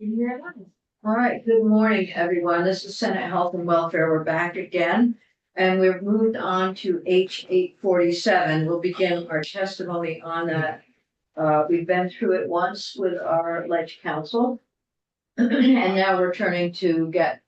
All right, good morning, everyone. This is Senate Health and Welfare. We're back again. And we've moved on to H 847. We'll begin our testimony on that. We've been through it once with our ledge council. And now we're turning to get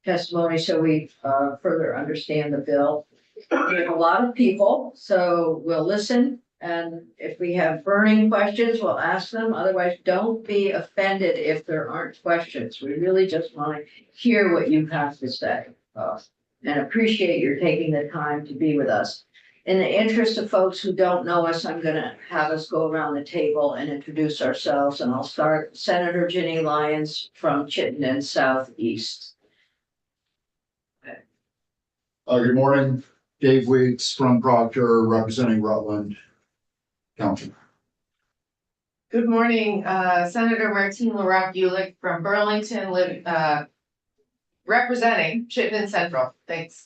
testimony so we further understand the bill. We have a lot of people, so we'll listen. And if we have burning questions, we'll ask them. Otherwise, don't be offended if there aren't questions. We really just want to hear what you have to say. And appreciate your taking the time to be with us. In the interest of folks who don't know us, I'm gonna have us go around the table and introduce ourselves, and I'll start Senator Ginny Lyons from Chittenden Southeast. Good morning, Dave Weeks from Proctor, representing Rutland County. Good morning, Senator Martine LaRocque-Ulick from Burlington, representing Chittenden Central. Thanks.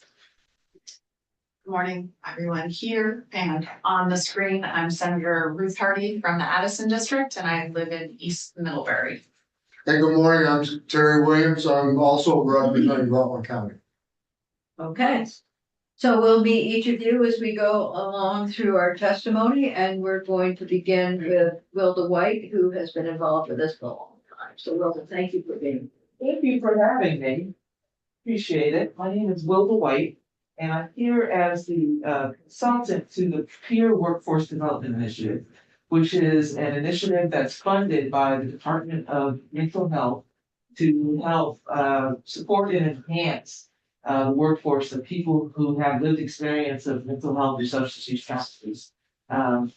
Good morning, everyone here and on the screen. I'm Senator Ruth Hardy from the Addison District, and I live in East Middlebury. Hey, good morning. I'm Terry Williams. I'm also representing Rutland County. Okay, so we'll meet each of you as we go along through our testimony, and we're going to begin with Wilda White, who has been involved with this for a long time. So Wilda, thank you for being. Thank you for having me. Appreciate it. My name is Wilda White, and I'm here as the consultant to the Peer Workforce Development Initiative, which is an initiative that's funded by the Department of Mental Health to help support and enhance the workforce of people who have lived experience of mental health or substance use challenges. And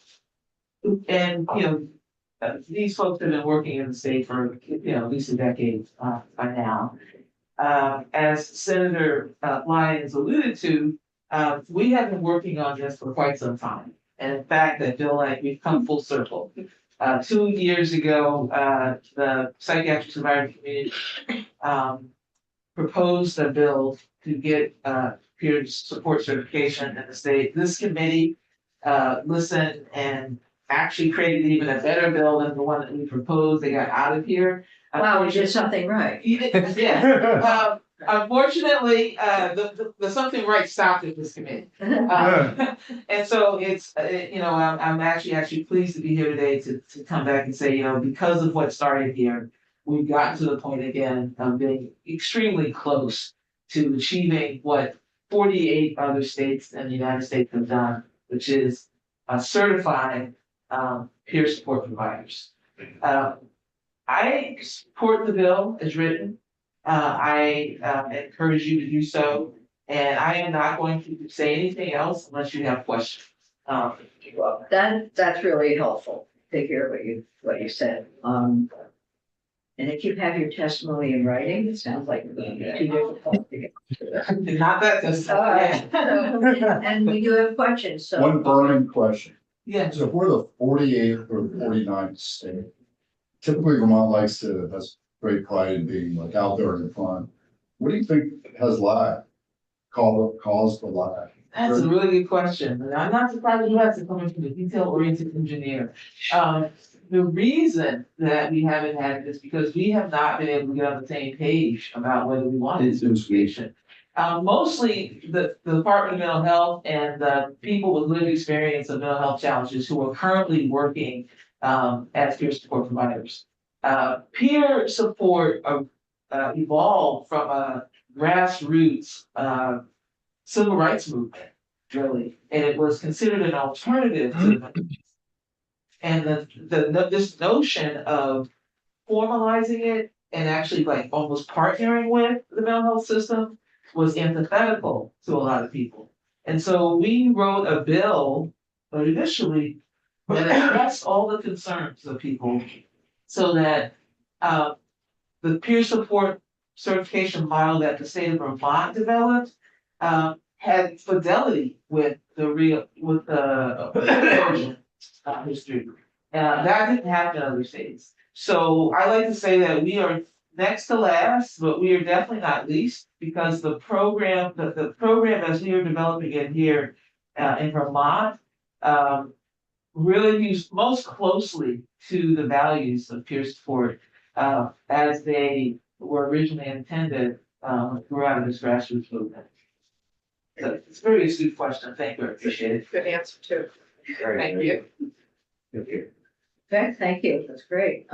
these folks have been working in the state for at least a decade by now. As Senator Lyons alluded to, we have been working on this for quite some time. And in fact, I feel like we've come full circle. 2 years ago, the psychiatric survivor community proposed a bill to get peer support certification in the state. This committee listened and actually created even a better bill than the one that we proposed. They got out of here. Wow, we did something right. Yeah. Unfortunately, the something right stopped at this committee. And so it's, I'm actually pleased to be here today to come back and say, because of what started here, we've gotten to the point again of being extremely close to achieving what 48 other states in the United States have done, which is certifying peer support providers. I support the bill as written. I encourage you to do so, and I am not going to say anything else unless you have questions. That's really helpful to hear what you said. And if you have your testimony in writing, it sounds like it's going to be too difficult to get to that. Not that this. All right, and we do have questions, so. One burning question. Yeah. So if we're the 48th or 49th state, typically Vermont likes to, has great pride in being like out there in the front. What do you think has caused the lag? That's a really good question. And I'm not surprised you asked it coming from a detail-oriented engineer. The reason that we haven't had it is because we have not been able to get on the same page about whether we wanted certification. Mostly the Department of Mental Health and the people with lived experience of mental health challenges who are currently working as peer support providers. Peer support evolved from a grassroots civil rights movement, really, and it was considered an alternative to the. And this notion of formalizing it and actually like almost partnering with the mental health system was antithetical to a lot of people. And so we wrote a bill initially that addressed all the concerns of people so that the peer support certification model that the state of Vermont developed had fidelity with the history. That didn't happen in other states. So I like to say that we are next to last, but we are definitely not least, because the program as we are developing it here in Vermont really used most closely to the values of peer support as they were originally intended, throughout this grassroots movement. So it's a very astute question. Thank you. I appreciate it. Good answer too. Thank you. Okay, thank you. That's great.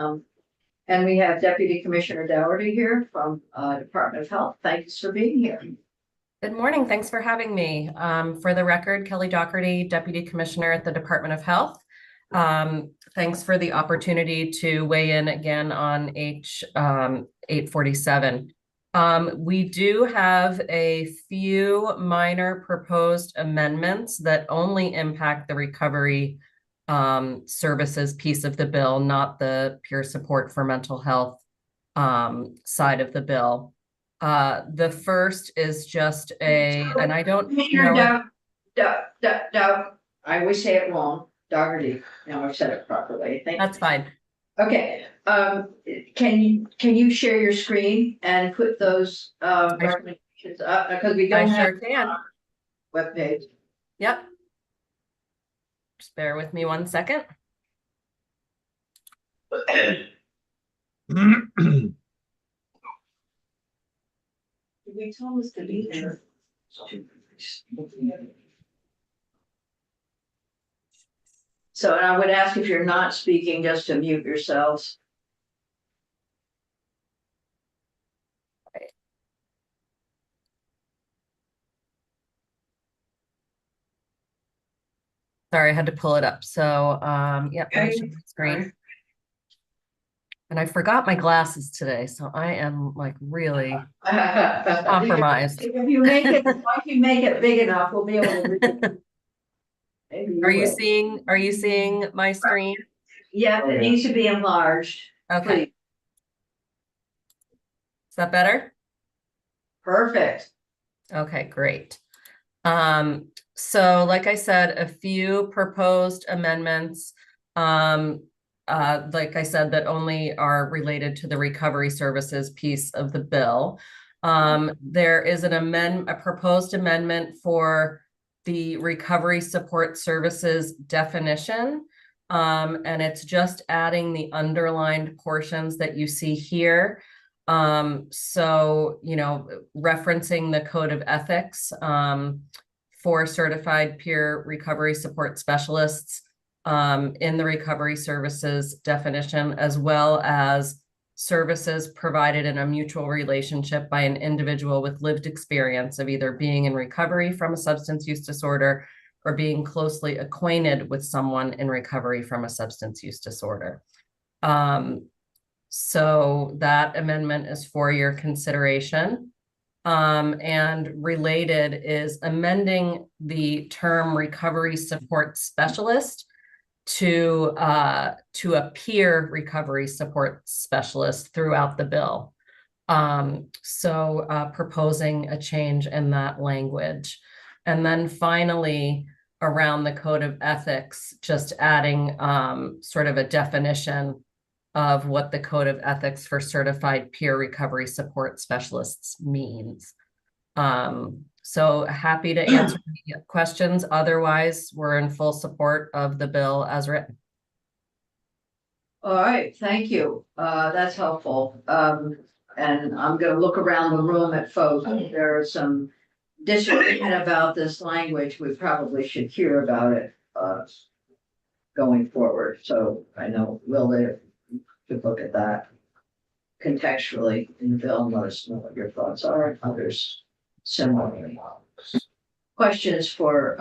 And we have Deputy Commissioner Dougherty here from, Department of Health. Thanks for being here. Good morning. Thanks for having me. For the record, Kelly Dougherty, Deputy Commissioner at the Department of Health. Thanks for the opportunity to weigh in again on H 847. We do have a few minor proposed amendments that only impact the recovery services piece of the bill, not the peer support for mental health side of the bill. The first is just and I don't know. Doug, I always say it wrong, Dougherty. Now I've said it properly. Thank you. That's fine. Okay, can you share your screen and put those recommendations up, because we I don't sure have can. webpage. Yep. Just bear with me 1 second. We told us to be there. So, and I would ask if you're not speaking, just to mute yourselves. Sorry, I had to pull it up. So, yep, let me Okay. show my screen. And I forgot my glasses today, so I am like really compromised. If you make it big enough, we'll be able to read it. Maybe Are you will. seeing my screen? Yeah, it needs to be enlarged. Okay, Please. is that better? Perfect. Okay, great. So like I said, a few proposed amendments, like I said, that only are related to the recovery services piece of the bill. There is a proposed amendment for the recovery support services definition. And it's just adding the underlined portions that you see here. So, you know, referencing the code of ethics, for certified peer recovery support specialists, in the recovery services definition, as well as services provided in a mutual relationship by an individual with lived experience of either being in recovery from a substance use disorder or being closely acquainted with someone in recovery from a substance use disorder. So that amendment is for your consideration. And related is amending the term recovery support specialist to a peer recovery support specialist throughout the bill. So proposing a change in that language. And then finally, around the code of ethics, just adding sort of a definition of what the code of ethics for certified peer recovery support specialists means. So happy to answer any questions. Otherwise, we're in full support of the bill as written. All right, thank you. That's helpful. And I'm gonna look around the room at folks. There are some disagreement about this language. We probably should hear about it, going forward. So I know Will there could look at that contextually in the bill and let us know what your thoughts are. Others similarly. Questions for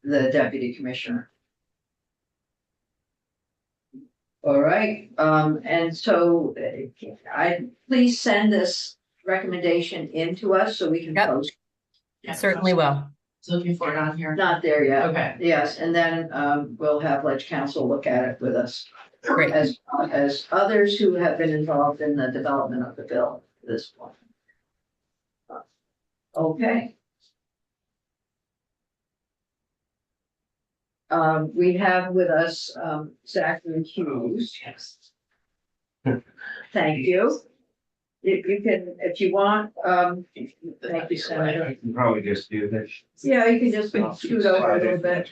the deputy commissioner? All right, and so please send this recommendation in to us so we can Yep. post. Certainly will. Looking for it on here. Not there yet. Okay. Yes, and then we'll have Ledge Council look at it with us. Great. As others who have been involved in the development of the bill at this point. Okay. We have with us Zachary Hughes. Thank you. You can, if you want, thank you, Senator. I can probably just do this. Yeah, you can just scoot over a little bit.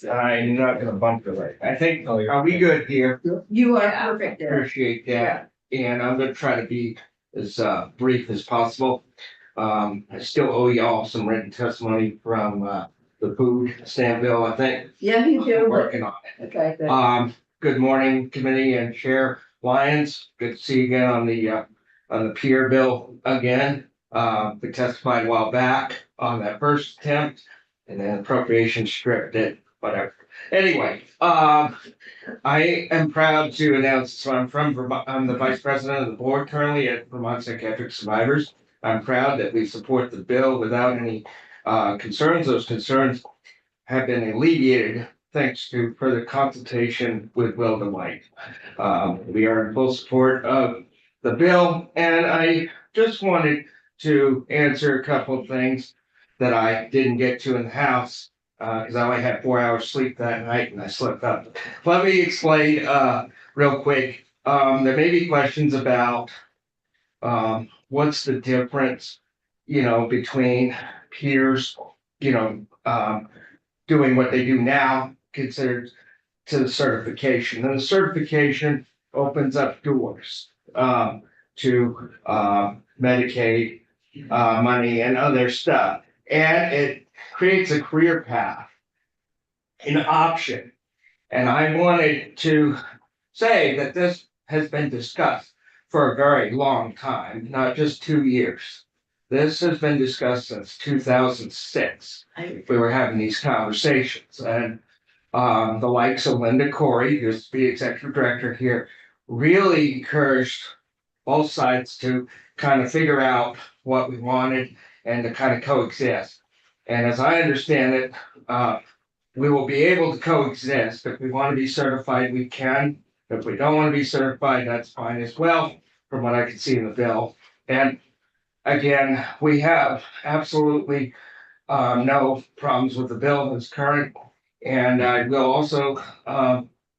I'm not gonna bump the right. I think, are we good here? You are perfect there. Appreciate that. And I'm gonna try to be as brief as possible. I still owe y'all some written testimony from the food stamp bill, I think. Yeah, you do. Working on it. Okay, good. Good morning, committee and Chair Lyons. Good to see you again on the pier bill again. We testified a while back on that first attempt and then appropriation stripped it, whatever. Anyway, I am proud to announce, so I'm from Vermont, I'm the vice president of the board currently at Vermont Psychiatric Survivors. I'm proud that we support the bill without any concerns. Those concerns have been alleviated thanks to further consultation with Weldon White. We are in full support of the bill, and I just wanted to answer a couple of things that I didn't get to in the House, because I only had 4 hours sleep that night and I slept up. Let me explain real quick. There may be questions about what's the difference, between peers, doing what they do now considered to the certification. And the certification opens up doors to Medicaid money and other stuff. And it creates a career path, an option. And I wanted to say that this has been discussed for a very long time, not just 2 years. This has been discussed since 2006. We were having these conversations, and the likes of Linda Corey, who's the executive director here, really encouraged both sides to kind of figure out what we wanted and to kind of coexist. And as I understand it, we will be able to coexist. If we want to be certified, we can. If we don't want to be certified, that's fine as well, from what I can see in the bill. And again, we have absolutely no problems with the bill as current. And I will also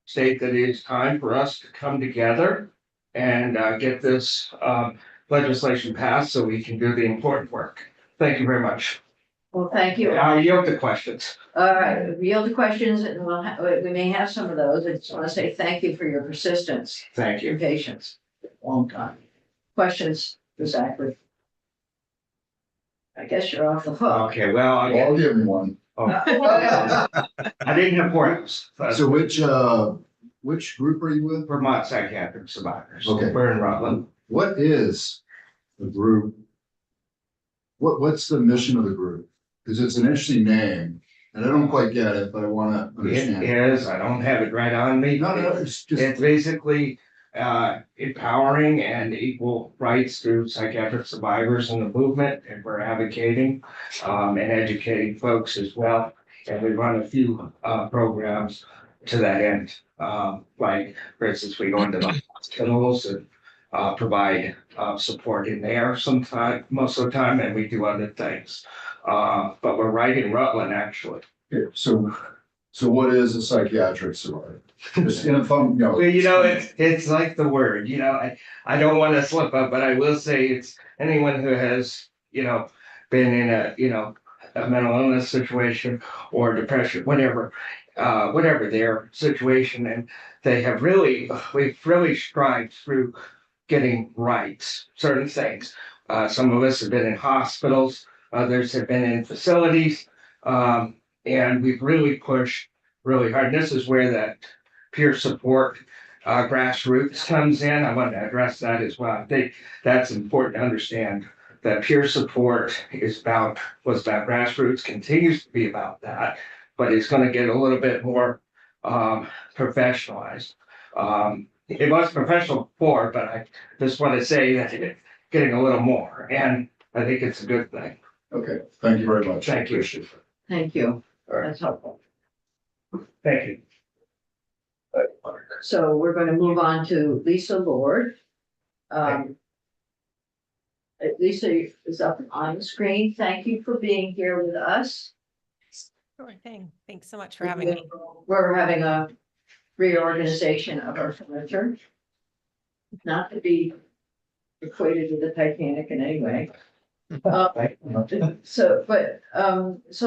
state that it is time for us to come together and get this legislation passed so we can do the important work. Thank you very much. Well, thank you. I yield to questions. All right, we yield to questions and we may have some of those. I just want to say thank you for your persistence, Thank your you. patience. Long time. Questions, Zachary? I guess you're off the hook. Okay, well, I'll give you one. I didn't have 4 hours. So which group are you with? Vermont Psychiatric Survivors. Okay. We're in Rutland. What is the group? What's the mission of the group? Because it's an interesting name and I don't quite get it, but I want to It understand. is, I don't have it right on me. No, it's just, It's basically empowering and equal rights to psychiatric survivors in the movement, and we're advocating and educating folks as well. And we run a few programs to that end. Like, for instance, we go into the hospitals and provide support in there sometime, most of the time, and we do other things. But we're right in Rutland, actually. so what is a psychiatric survivor? Just in a fun, Well, it's like the word, I don't want to slip up, but I will say it's anyone who has, been in a mental illness situation or depression, whatever their situation. And we've really strived through getting rights, certain things. Some of us have been in hospitals, others have been in facilities. And we've really pushed really hard. And this is where that peer support grassroots comes in. I want to address that as well. I think that's important to understand that peer support was about grassroots, continues to be about that, but it's going to get a little bit more professionalized. It was professional before, but I just want to say that it's getting a little more, and I think it's a good thing. Okay, thank you very much. Thank you. Appreciate it. Thank you. All right. That's helpful. Thank you. So we're going to move on to Lisa Lord. Lisa is up on the screen. Thank you for being here with us. Sure thing. Thanks so much for having me. We're having a reorganization of our furniture. Not to be equated to the Titanic in any way. So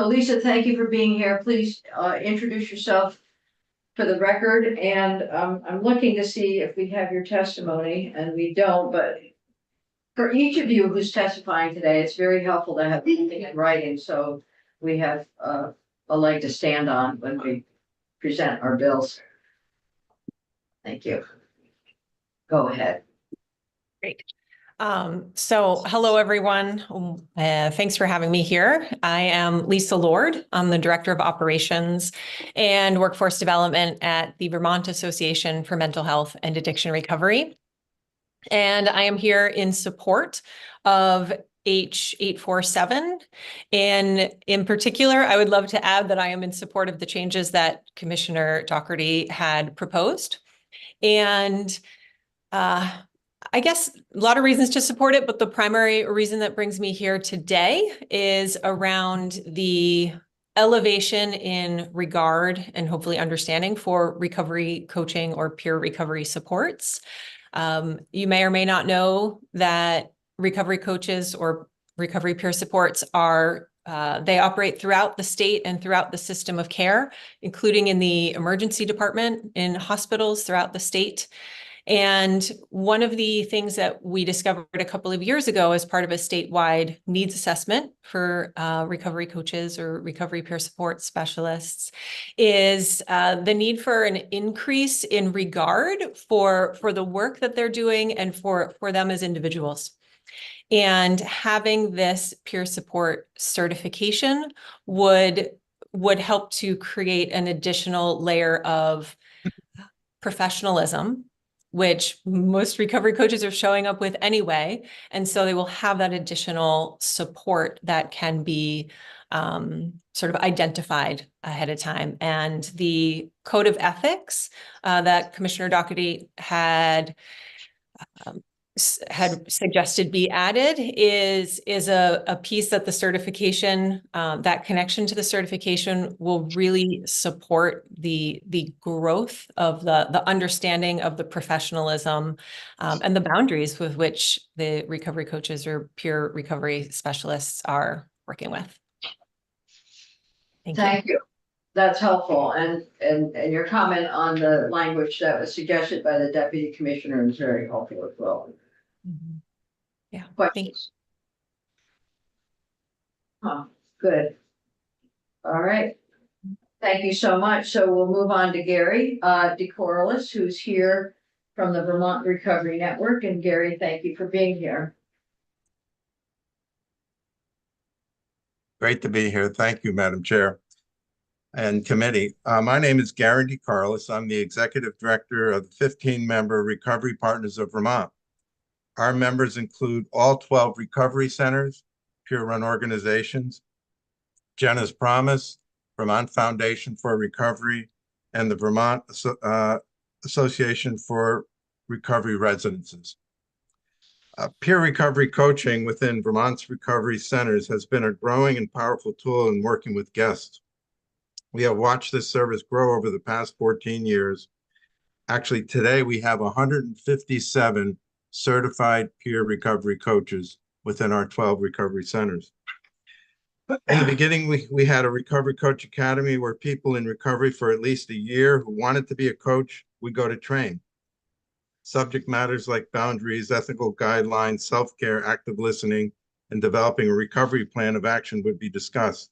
Lisa, thank you for being here. Please, introduce yourself for the record, and, I'm looking to see if we have your testimony, and we don't, but for each of you who's testifying today, it's very helpful to have anything in writing, so we have, a leg to stand on when we present our bills. Thank you. Go ahead. Great. So hello, everyone. Thanks for having me here. I am Lisa Lord. I'm the Director of Operations and Workforce Development at the Vermont Association for Mental Health and Addiction Recovery. And I am here in support of H847. And in particular, I would love to add that I am in support of the changes that Commissioner Doherty had proposed. And I guess a lot of reasons to support it, but the primary reason that brings me here today is around the elevation in regard and hopefully understanding for recovery coaching or peer recovery supports. You may or may not know that recovery coaches or recovery peer supports are they operate throughout the state and throughout the system of care, including in the emergency department, in hospitals throughout the state. And one of the things that we discovered a couple of years ago as part of a statewide needs assessment for recovery coaches or recovery peer support specialists is the need for an increase in regard for the work that they're doing and for them as individuals. And having this peer support certification would help to create an additional layer of professionalism, which most recovery coaches are showing up with anyway. And so they will have that additional support that can be sort of identified ahead of time. And the code of ethics that Commissioner Doherty had suggested be added is a piece that the certification, that connection to the certification will really support the growth of the understanding of the professionalism and the boundaries with which the recovery coaches or peer recovery specialists are working with. Thank you. That's helpful. And your comment on the language that was suggested by the Deputy Commissioner is very helpful as well. Mm-hmm. Yeah. Questions? Good. All right. Thank you so much. So we'll move on to Gary DeCorlis, who's here from the Vermont Recovery Network. And Gary, thank you for being here. Great to be here. Thank you, Madam Chair and committee. My name is Gary DeCarlos. I'm the Executive Director of the 15-member Recovery Partners of Vermont. Our members include all 12 recovery centers, peer-run organizations, Jenna's Promise, Vermont Foundation for Recovery, and the Vermont Association for Recovery Residences. Peer recovery coaching within Vermont's recovery centers has been a growing and powerful tool in working with guests. We have watched this service grow over the past 14 years. Actually, today we have 157 certified peer recovery coaches within our 12 recovery centers. In the beginning, we had a recovery coach academy where people in recovery for at least a year who wanted to be a coach would go to train. Subject matters like boundaries, ethical guidelines, self-care, active listening, and developing a recovery plan of action would be discussed.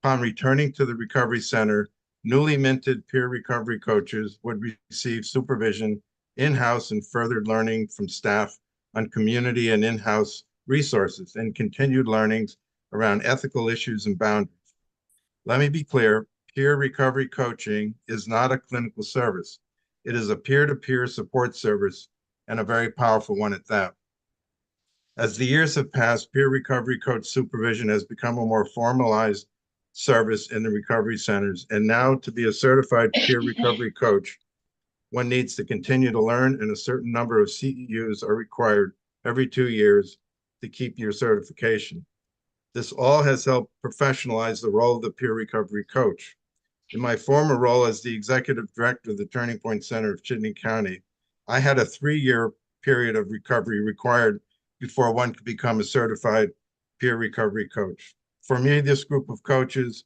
Upon returning to the recovery center, newly minted peer recovery coaches would receive supervision in-house and furthered learning from staff on community and in-house resources and continued learnings around ethical issues and boundaries. Let me be clear, peer recovery coaching is not a clinical service. It is a peer-to-peer support service and a very powerful one at that. As the years have passed, peer recovery coach supervision has become a more formalized service in the recovery centers, and now to be a certified peer recovery coach, one needs to continue to learn, and a certain number of CEUs are required every 2 years to keep your certification. This all has helped professionalize the role of the peer recovery coach. In my former role as the executive director of the Turning Point Center of Chittenden County, I had a 3-year period of recovery required before one could become a certified peer recovery coach. For me, this group of coaches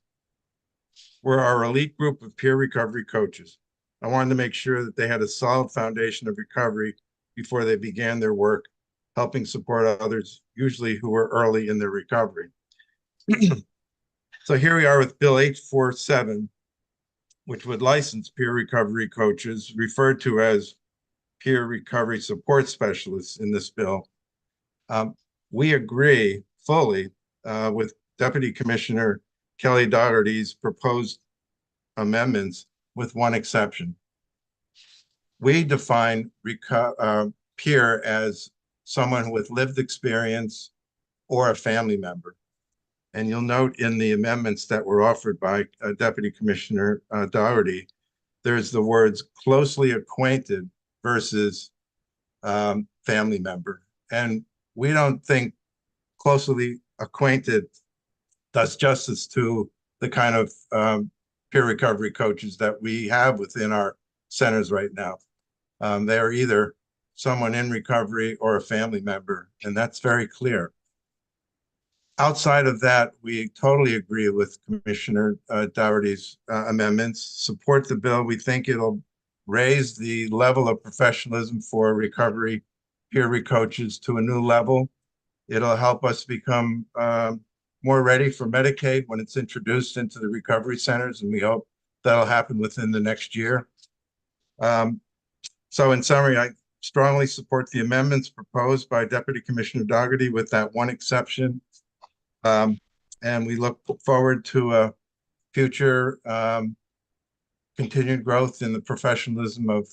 were our elite group of peer recovery coaches. I wanted to make sure that they had a solid foundation of recovery before they began their work, helping support others, usually who were early in their recovery. So here we are with Bill 847, which would license peer recovery coaches, referred to as peer recovery support specialists in this bill. We agree fully with Deputy Commissioner Kelly Dougherty's proposed amendments with one exception. We define peer as someone with lived experience or a family member. And you'll note in the amendments that were offered by Deputy Commissioner Dougherty, there's the words closely acquainted versus family member. And we don't think closely acquainted does justice to the kind of peer recovery coaches that we have within our centers right now. They are either someone in recovery or a family member, and that's very clear. Outside of that, we totally agree with Commissioner Dougherty's amendments, support the bill. We think it'll raise the level of professionalism for recovery peer coaches to a new level. It'll help us become more ready for Medicaid when it's introduced into the recovery centers, and we hope that'll happen within the next year. So in summary, I strongly support the amendments proposed by Deputy Commissioner Dougherty with that one exception. And we look forward to a future continued growth in the professionalism of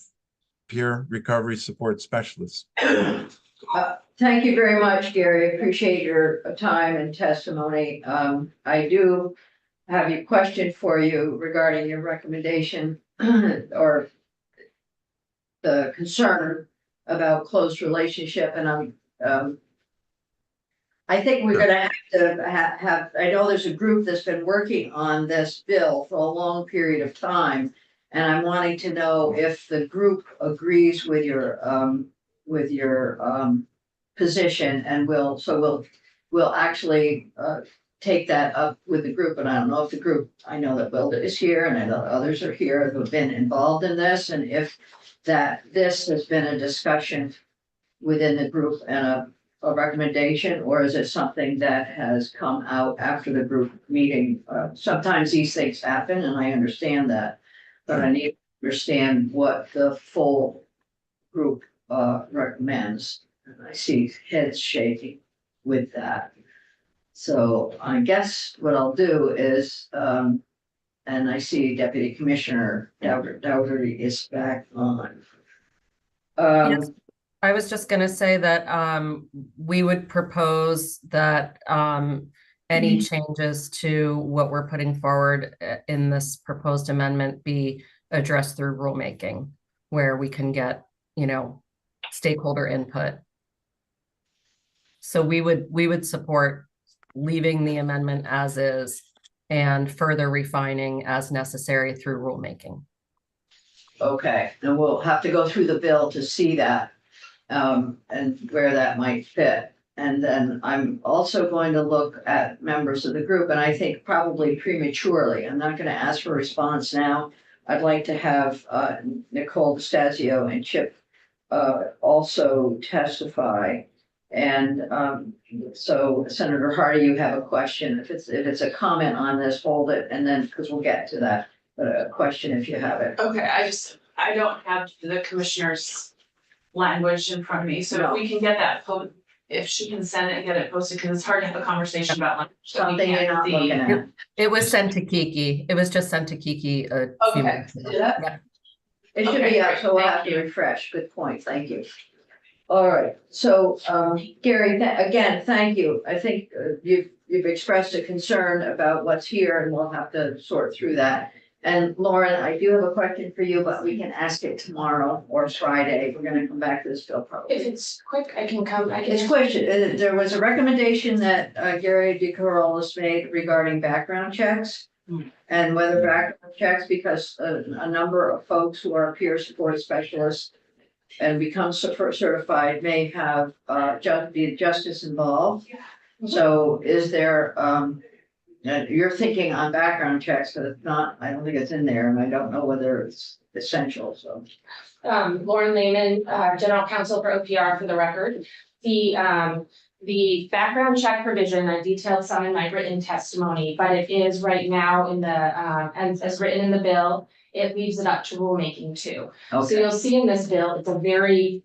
peer recovery support specialists. Thank you very much, Gary. Appreciate your time and testimony. I do have a question for you regarding your recommendation or the concern about close relationship, and I think we're gonna have to have, I know there's a group that's been working on this bill for a long period of time. And I'm wanting to know if the group agrees with your position, and we'll actually take that up with the group. And I don't know if the group, I know that Wilda is here and I know others are here who have been involved in this, and if this has been a discussion within the group and a recommendation, or is it something that has come out after the group meeting? Sometimes these things happen and I understand that, but I need to understand what the full group recommends. And I see heads shaking with that. So I guess what I'll do is, and I see Deputy Commissioner Dougherty is back on. Yes. I was just going to say that we would propose that any changes to what we're putting forward in this proposed amendment be addressed through rulemaking, where we can get, stakeholder input. So we would support leaving the amendment as is and further refining as necessary through rulemaking. Okay, and we'll have to go through the bill to see that. And where that might fit. And then I'm also going to look at members of the group, and I think probably prematurely. I'm not going to ask for a response now. I'd like to have Nicole Stasio and Chip also testify. And so Senator Hardy, you have a question. If it's a comment on this, hold it, and then because we'll get to that. But a question if you have it. Okay, I don't have the commissioner's language in front of me, so if we can get that if she can send it and get it posted, because it's hard to have a conversation about language that we Something you're can't not see. looking at. It was sent to Kiki. It was just sent to Kiki a few Okay. minutes ago. Yeah. It should Okay, be up, great. so we'll Thank have to you. refresh. Good point. Thank you. All right, so Gary, again, thank you. I think you've expressed a concern about what's here, and we'll have to sort through that. And Lauren, I do have a question for you, but we can ask it tomorrow or Friday. We're gonna come back to this bill probably. If it's quick, I can come, It's question, there was a recommendation that Gary DeCarolis made regarding background checks. And whether background checks, because a number of folks who are peer support specialists and become certified may have, be justice involved. So is there, you're thinking on background checks, but it's not, I don't think it's in there, and I don't know whether it's essential, so. Lauren Lehman, General Counsel for OPR for the record. The background check provision, I detailed some in my written testimony, but it is right now in the, and as written in the bill, it leaves it up to rulemaking too. So Okay, you'll see in this bill, it's a very,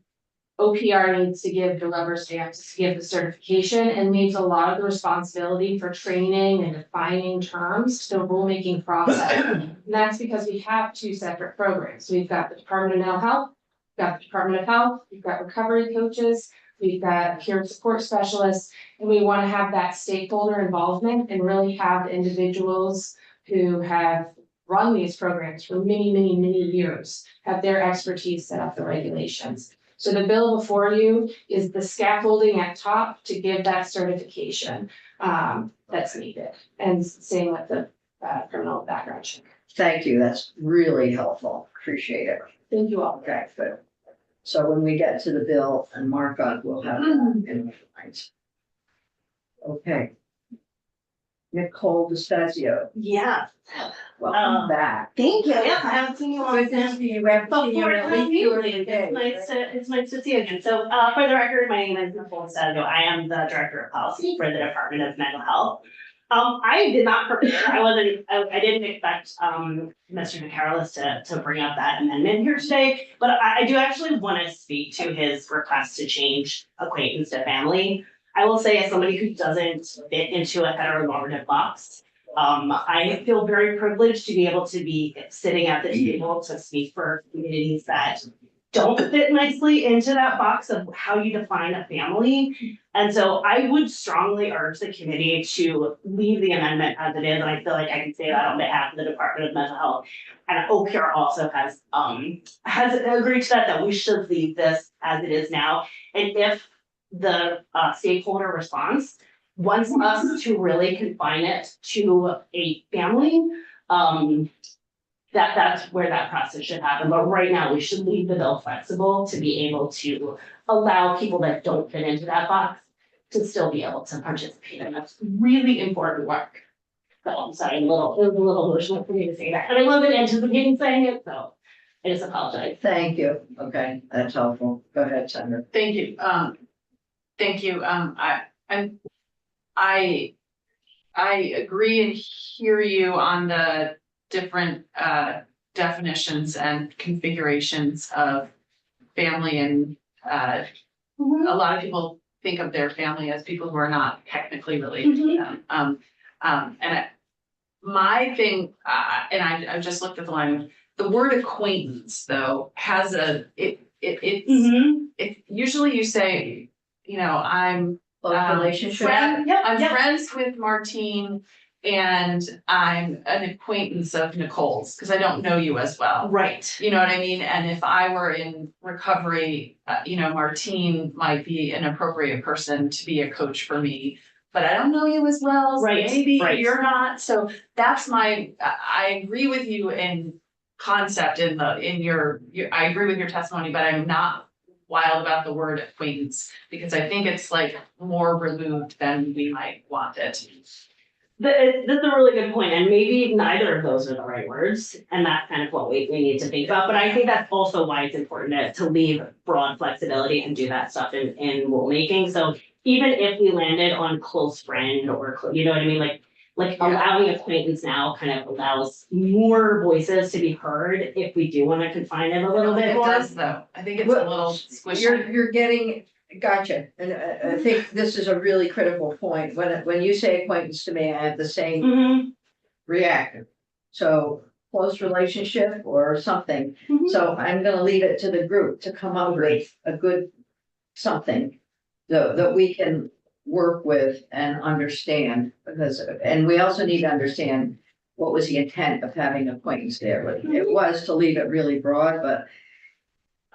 OPR needs to give the rubber stamps to give the certification and leaves a lot of the responsibility for training and defining terms to the rulemaking process. And that's because we have two separate programs. We've got the Department of Mental Health, we've got the Department of Health, we've got recovery coaches, we've got peer support specialists, and we want to have that stakeholder involvement and really have the individuals who have run these programs for many, many, many years, have their expertise set up the regulations. So the bill before you is the scaffolding at top to give that certification that's needed. And same with the criminal background check. thank you, that's really helpful, appreciate it. Thank you all. Okay, good. So when we get to the bill and markup, we'll have that in mind. Okay. Nicole DeStazio, Yeah, welcome back. thank you. Yeah, I haven't seen you all Good to since see you. We haven't seen you before in at least 2 or 3 days. It's nice to see you again. So, for the record, my name is Nicole DeStazio. I am the Director of Policy for the Department of Mental Health. I did not prepare. I didn't expect, Mr. McCarroll to bring up that amendment here today, but I do actually want to speak to his request to change acquaintance to family. I will say, as somebody who doesn't fit into a heteronormative box, I feel very privileged to be able to be sitting at the table to speak for communities that don't fit nicely into that box of how you define a family. And so I would strongly urge the committee to leave the amendment as it is. And I feel like I can say that on behalf of the Department of Mental Health. And OPR also has agreed to that we should leave this as it is now. And if the stakeholder response wants us to really confine it to a family, that's where that process should happen. But right now, we should leave the bill flexible to be able to allow people that don't fit into that box to still be able to participate. And that's really important work. So I'm sorry, it was a little emotional for me to say that. And I wasn't anticipating saying it, so I just apologize. Thank you, okay, that's helpful. Go ahead, Sandra. Thank you. Thank you. I agree and hear you on the different definitions and configurations of family, and a lot of people think of their family as people who are not technically related to them. My thing, and I just looked at the language, the word acquaintance though has it usually you say, I'm Relationship. I'm friends with Martine and I'm an acquaintance of Nicole's because I don't know you as well. Right. You know what I mean? And if I were in recovery, Martine might be an appropriate person to be a coach for me, but I don't know you as well. So Right, maybe right. you're not. So that's I agree with you in concept I agree with your testimony, but I'm not wild about the word acquaintance because I think it's like more removed than we might want it. That's a really good point, and maybe neither of those are the right words, and that's kind of what we need to think about. But I think that's also why it's important to leave broad flexibility and do that stuff in rulemaking. So even if we landed on close friend or you know what I mean, like allowing acquaintance now kind of allows more voices to be heard if we do want to confine it a little bit It more. does though. I think it's a little squishy. You're getting, gotcha, and I think this is a really critical point. When you say acquaintance to me, I have the same Mhm. reaction. So close relationship or something. Mhm. So I'm gonna leave it to the group to come up with a good something that we can work with and understand, and we also need to understand what was the intent of having acquaintance there. But it was to leave it really broad, but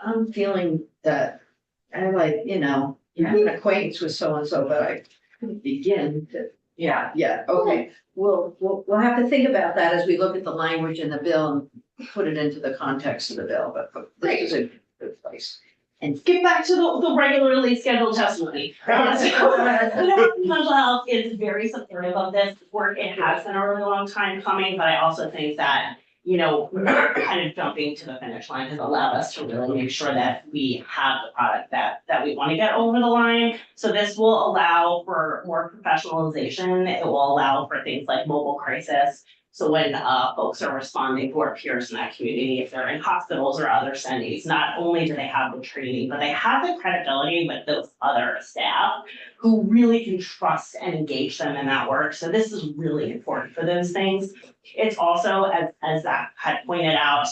I'm feeling that I like, have an acquaintance with so-and-so, but I couldn't begin to, yeah, okay. We'll have to think about that as we look at the language in the bill and put it into the context of the bill, but this is a good place. and get back to the regularly scheduled testimony. So, the Department of Mental Health is very supportive of this work. It has been a really long time coming, but I also think that, you know, kind of jumping to the finish line has allowed us to really make sure that we have the product that we want to get over the line. So this will allow for more professionalization. It will allow for things like mobile crisis. So when folks are responding to our peers in that community, if they're in hospitals or other settings, not only do they have the training, but they have the credibility with those other staff who really can trust and engage them in that work. So this is really important for those things. It's also, as Zach had pointed out,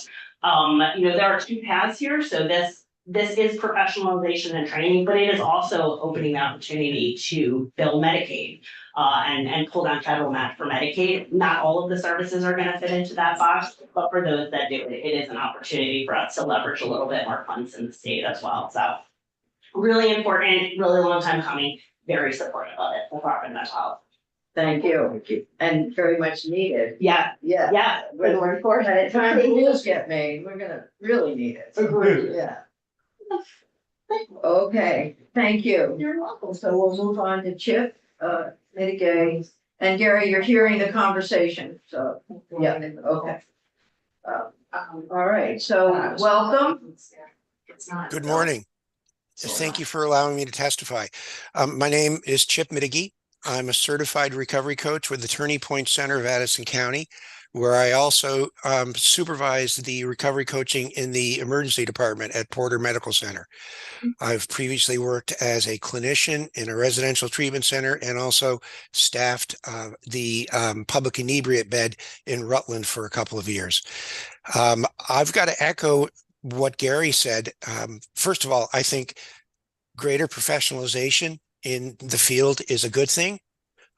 you know, there are two paths here. So this is professionalization and training, but it is also opening the opportunity to bill Medicaid. And pull down federal match for Medicaid. Not all of the services are going to fit into that box, but for those that do, it is an opportunity for us to leverage a little bit more funds in the state as well. So really important, really long time coming, very supportive of it, the Department of Mental Health. Thank you, and very much needed. Yeah, Yeah. yeah, for the workforce. By the time the rules get made, we're gonna really need it. Agreed. Yeah. Okay, thank you. You're welcome. So we'll move on to Chip, mitigate, and Gary, you're hearing the conversation, so, yeah, okay. All right, so welcome. Good morning. Thank you for allowing me to testify. My name is Chip Mitigate. I'm a certified recovery coach with the Turning Point Center of Addison County, where I also supervise the recovery coaching in the emergency department at Porter Medical Center. I've previously worked as a clinician in a residential treatment center and also staffed the public inebriate bed in Rutland for a couple of years. I've got to echo what Gary said. First of all, I think greater professionalization in the field is a good thing.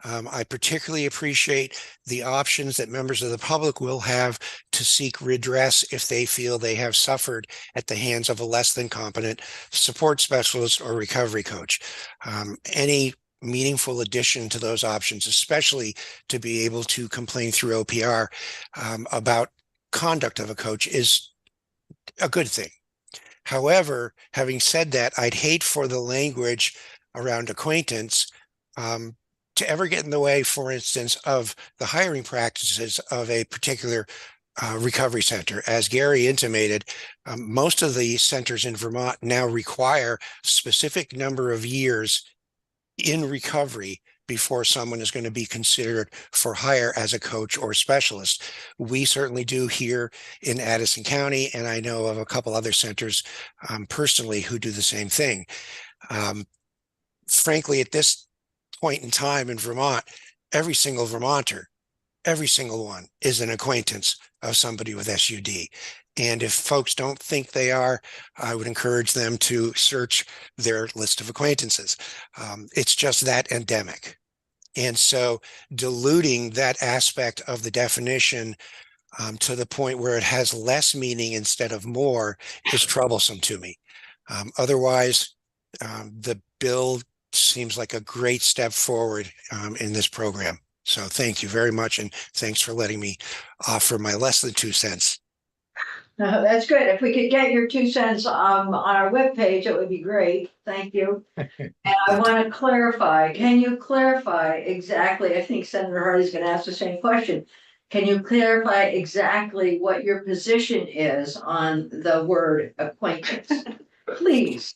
I particularly appreciate the options that members of the public will have to seek redress if they feel they have suffered at the hands of a less than competent support specialist or recovery coach. Any meaningful addition to those options, especially to be able to complain through OPR about conduct of a coach, is a good thing. However, having said that, I'd hate for the language around acquaintance to ever get in the way, for instance, of the hiring practices of a particular recovery center. As Gary intimated, most of the centers in Vermont now require a specific number of years in recovery before someone is going to be considered for hire as a coach or specialist. We certainly do here in Addison County, and I know of a couple other centers personally who do the same thing. Frankly, at this point in time in Vermont, every single Vermonter, every single one, is an acquaintance of somebody with SUD. And if folks don't think they are, I would encourage them to search their list of acquaintances. It's just that endemic. And so diluting that aspect of the definition to the point where it has less meaning instead of more is troublesome to me. Otherwise, the bill seems like a great step forward in this program. So thank you very much. And thanks for letting me offer my less than 2 cents. That's good. If we could get your 2 cents on our webpage, it would be great. Thank you. And I want to clarify, can you clarify exactly, I think Senator Hardy's going to ask the same question. Can you clarify exactly what your position is on the word acquaintance? Please.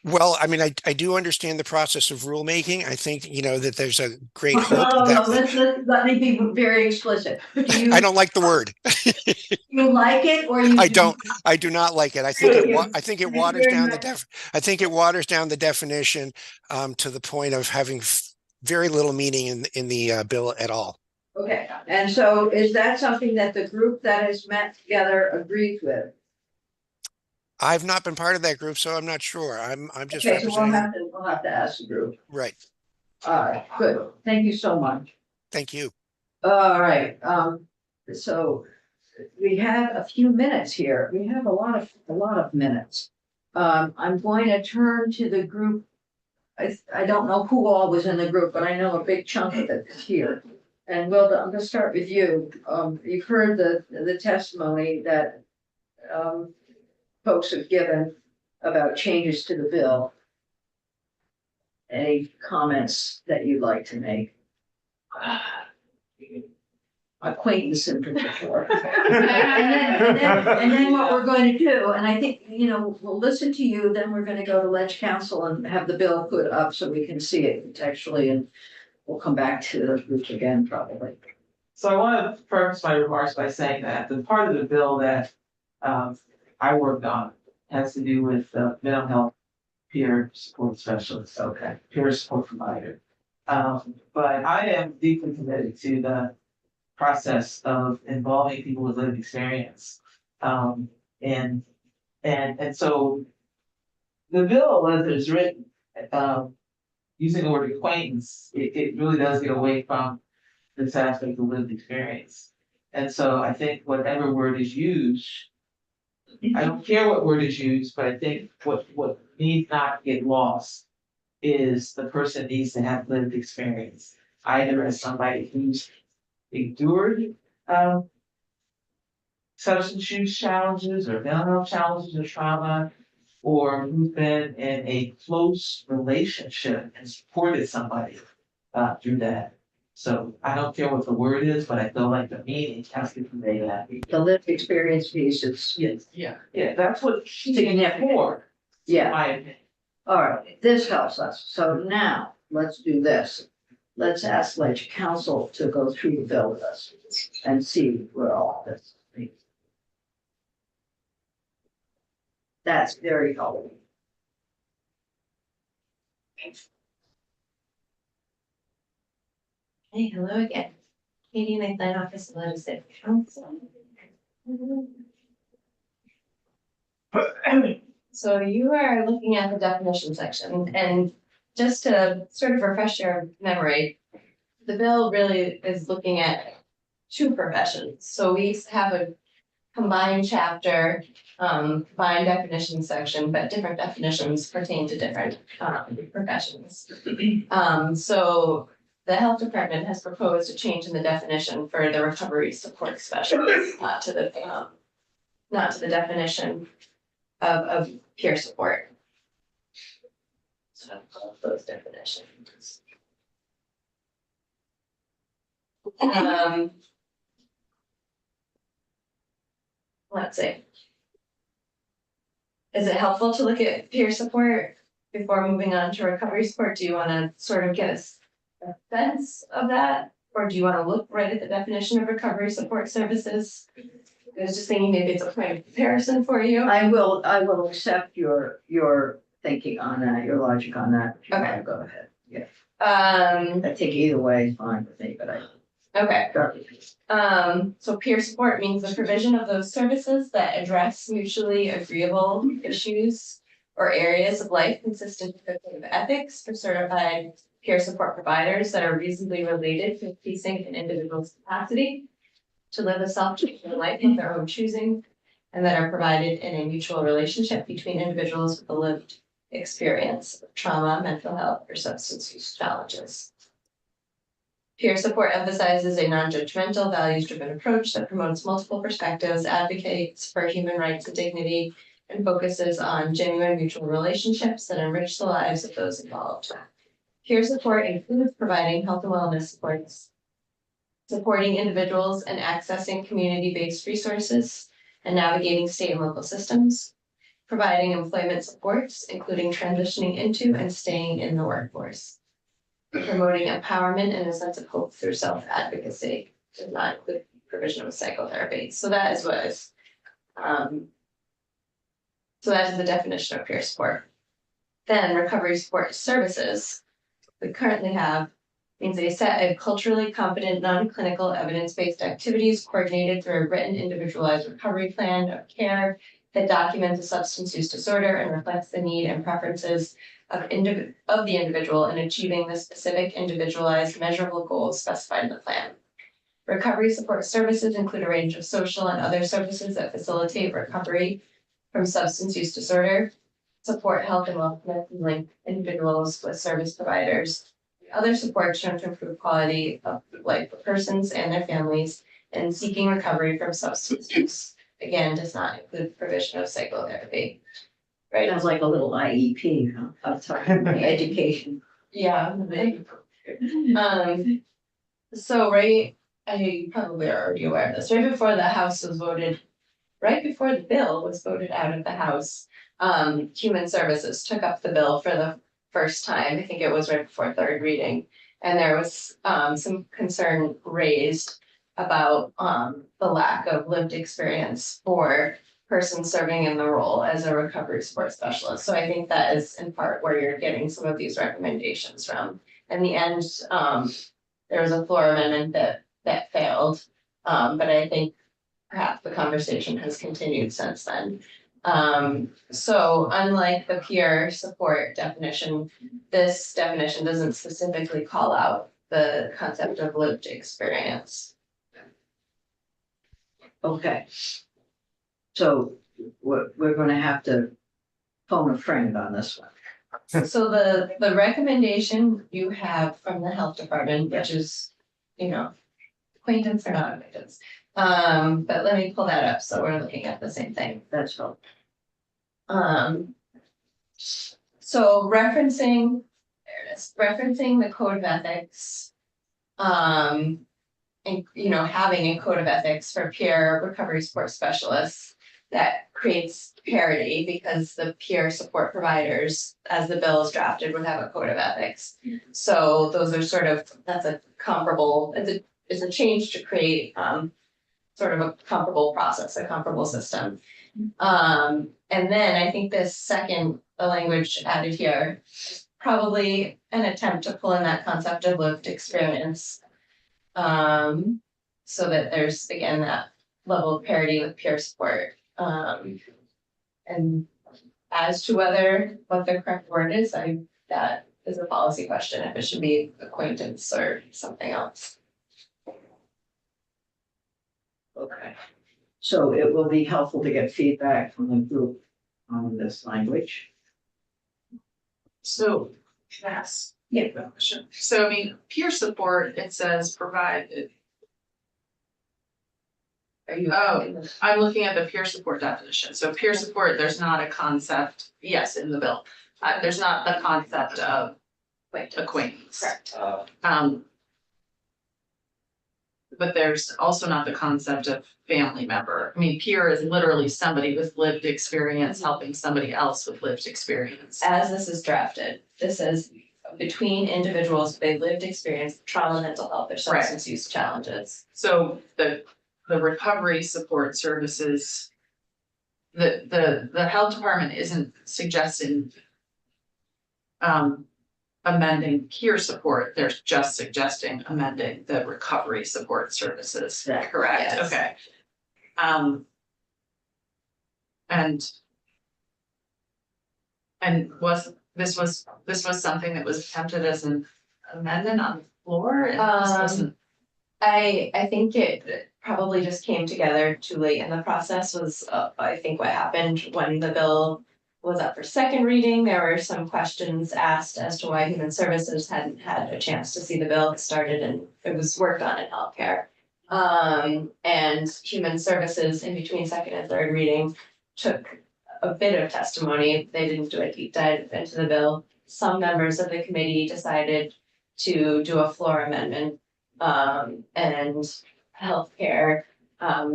Well, I mean, I do understand the process of rulemaking. I think, you know, that there's a great hope that let me be very explicit. I don't like the word. You like it or you? I do not like it. I think it waters down the waters down the definition to the point of having very little meaning in the bill at all. Okay, and so is that something that the group that has met together agrees with? I've not been part of that group, so I'm not sure. I'm just okay, so representing. we'll have to ask the group. Right. All right, good. Thank you so much. Thank you. All right. So we have a few minutes here. We have a lot of minutes. I'm going to turn to the group. I don't know who all was in the group, but I know a big chunk of it is here. And Wilda, I'm going to start with you. You've heard the testimony that folks have given. about changes to the bill. Any comments that you'd like to make? Acquaintance in particular. And then what we're going to do, and I think, you know, we'll listen to you, then we're gonna go to Ledge Council and have the bill put up so we can see it textually, and we'll come back to the group again probably. So I want to preface my remarks by saying that the part of the bill that I worked on has to do with mental health peer support specialist, okay, peer support provider. But I am deeply committed to the process of involving people with lived experience. And so the bill as it's written, using the word acquaintance, it really does get away from this aspect of lived experience. And so I think whatever word is used, I don't care what word is used, but I think what needs not get lost is the person needs to have lived experience, either as somebody who's endured substance use challenges or mental health challenges or trauma, or who's been in a close relationship and supported somebody through that. So I don't care what the word is, but I feel like the meaning has to convey that. The lived experience piece is, Yes, yeah, that's what she's for. yeah, My opinion. all right, this helps us. So now, let's do this. Let's ask Ledge Council to go through the bill with us and see where all this is. That's very helpful. Hey, hello again. Katie Mayline, Office of Legislative Counsel. So you are looking at the definition section, and just to sort of refresh your memory, the bill really is looking at two professions. So we have a combined chapter, combined definition section, but different definitions pertain to different professions. So the health department has proposed a change in the definition for the recovery support specialist, not to the definition of peer support. So those definitions. Let's see. Is it helpful to look at peer support before moving on to recovery support? Do you want to sort of get a sense of that? Or do you want to look right at the definition of recovery support services? I was just thinking maybe it's a point of comparison for you. I will accept your thinking on that, your logic on that. If you want to go ahead. Yeah. I think either way is fine with me, but Okay. So peer support means the provision of those services that address mutually agreeable issues or areas of life consistent with the code of ethics for certified peer support providers that are reasonably related to increasing an individual's capacity to live a self-determined life of their own choosing, and that are provided in a mutual relationship between individuals with a lived experience of trauma, mental health, or substance use challenges. Peer support emphasizes a non-judgmental, values-driven approach that promotes multiple perspectives, advocates for human rights and dignity, and focuses on genuine mutual relationships that enrich the lives of those involved. Peer support includes providing health and wellness supports, supporting individuals and accessing community-based resources, and navigating state and local systems, providing employment supports, including transitioning into and staying in the workforce, promoting empowerment and a sense of hope through self-advocacy, does not include provision of psychotherapy. So that is what is, so that is the definition of peer support. Then recovery support services we currently have means a set of culturally competent, non-clinical, evidence-based activities coordinated through a written individualized recovery plan of care that documents a substance use disorder and reflects the need and preferences of the individual in achieving the specific individualized measurable goals specified in the plan. Recovery support services include a range of social and other services that facilitate recovery from substance use disorder, support health and wellness, and link individuals with service providers. Other support shown to improve quality of life for persons and their families in seeking recovery from substance use. Again, does not include provision of psychotherapy. right? Sounds like a little IEP, huh, of talking education. Yeah. So you probably are already aware of this, right before the House was voted, right before the bill was voted out of the House, Human Services took up the bill for the first time. I think it was right before third reading. And there was some concern raised about the lack of lived experience for persons serving in the role as a recovery support specialist. So I think that is in part where you're getting some of these recommendations from. In the end, there was a floor amendment that failed. But I think perhaps the conversation has continued since then. So unlike the peer support definition, this definition doesn't specifically call out the concept of lived experience. Okay. So we're gonna have to phone a friend on this one. So the recommendation you have from the health department, which is, acquaintance or not acquaintance. But let me pull that up, so we're looking at the same thing. That's all. So referencing, there it is, referencing the code of ethics. And, having a code of ethics for peer recovery support specialists that creates parity because the peer support providers, as the bill is drafted, would have a code of ethics. So those are that's a comparable, it's a change to create, sort of a comparable process, a comparable system. And then I think this second language added here is probably an attempt to pull in that concept of lived experience. So that there's, again, that level of parity with peer support. And as to what the correct word is, that is a policy question, if it should be acquaintance or something else. Okay. So it will be helpful to get feedback from the group on this language. So, yes. Yeah. Sure. So I mean, peer support, it says provide. Are you? I'm looking at the peer support definition. So peer support, there's not a concept, yes, in the bill. There's not the concept of acquaintance. Correct. But there's also not the concept of family member. I mean, peer is literally somebody with lived experience helping somebody else with lived experience. As this is drafted, this is between individuals with a lived experience, of trauma, mental health, or substance use challenges. So the recovery support services, the health department isn't suggesting amending peer support, they're just suggesting amending the recovery support services, correct? Yes. Okay. And this was something that was attempted as an amendment on the floor? And this wasn't. I think it probably just came together too late in the process was, I think what happened when the bill was up for second reading. There were some questions asked as to why Human Services hadn't had a chance to see the bill. It started and it was worked on in healthcare. And Human Services in between second and third reading took a bit of testimony. They didn't do a deep dive into the bill. Some members of the committee decided to do a floor amendment. And healthcare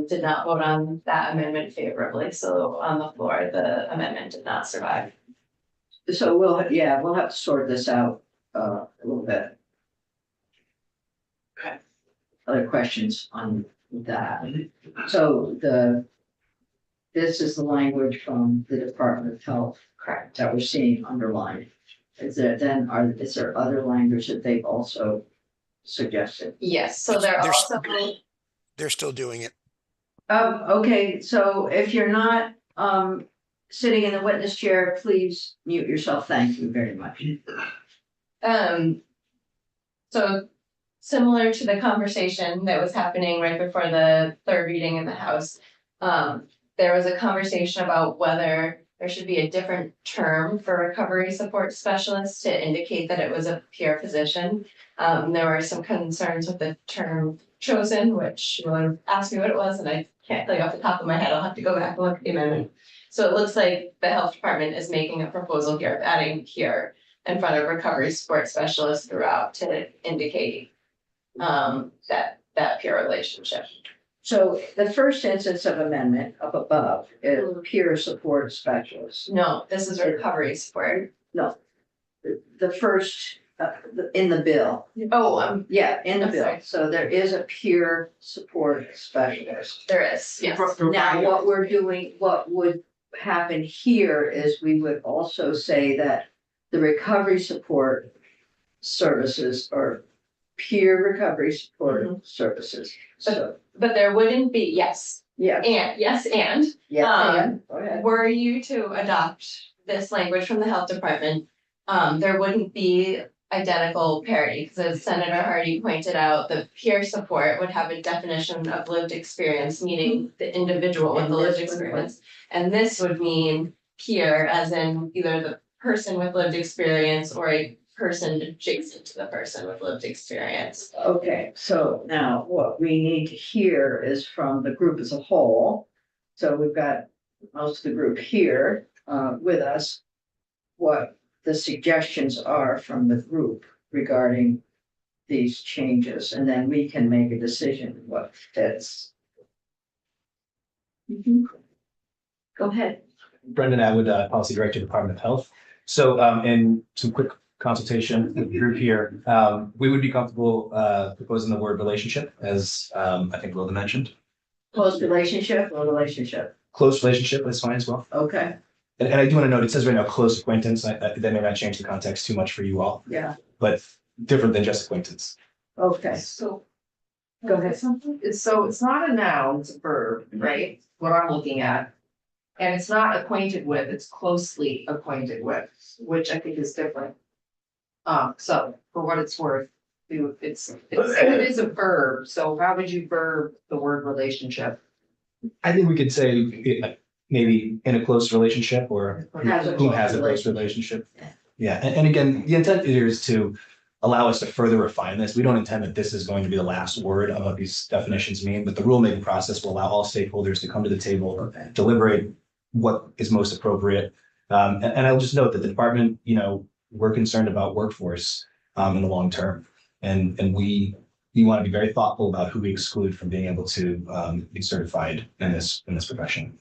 did not vote on that amendment favorably. So on the floor, the amendment did not survive. So we'll have to sort this out a little bit. Okay. Other questions on that? So this is the language from the Department of Health. Correct. That we're seeing underlined. Is there other language that they've also suggested? Yes, so they're also. They're still doing it. Okay, so if you're not sitting in the witness chair, please mute yourself. Thank you very much. So similar to the conversation that was happening right before the third reading in the House, there was a conversation about whether there should be a different term for recovery support specialist to indicate that it was a peer position. There were some concerns with the term chosen, which you would have asked me what it was, and I can't tell you off the top of my head. I'll have to go back and look at the amendment. So it looks like the health department is making a proposal here of adding peer in front of recovery support specialists throughout to indicate that peer relationship. So the first instance of amendment up above is peer support specialist. No, this is recovery support. No. The first, in the bill. Oh, Yeah, in the I'm bill. sorry. So there is a peer support specialist. there is, yes. Now, what we're doing, what would happen here is we would also say that the recovery support services or peer recovery support services. So, But there wouldn't be, yes, yeah, and. yeah, Um, go ahead. Were you to adopt this language from the health department, there wouldn't be identical parity, because as Senator Hardy pointed out, the peer support would have a definition of lived experience, meaning the individual with And the lived this would- experience. And this would mean peer, as in either the person with lived experience or a person adjacent to the person with lived experience. Okay, so now what we need to hear is from the group as a whole. So we've got most of the group here with us. What the suggestions are from the group regarding these changes, and then we can make a decision what fits. Go ahead. Brendan Atwood, Policy Director, Department of Health. So in some quick consultation with the group here, we would be comfortable proposing the word relationship, as I think Wilda mentioned. Close relationship or relationship? Close relationship is fine as well. Okay, And I do want to note, it says right now, close acquaintance. That may not change the context too much for you all, yeah, but different than just acquaintance. okay, So. go ahead. So it's not a noun, it's a verb, right? What I'm looking at. And it's not acquainted with, it's closely acquainted with, which I think is different. So for what it's worth, it is a verb, so how would you verb the word relationship? I think we could say maybe in a close relationship or Has a who close has a close relationship. relationship. Yeah, and again, the intent here is to allow us to further refine this. We don't intend that this is going to be the last word of what these definitions mean, but the rulemaking process will allow all stakeholders to come to the table, deliberate what is most appropriate. And I'll just note that the department, we're concerned about workforce in the long term. And we want to be very thoughtful about who we exclude from being able to be certified in this profession.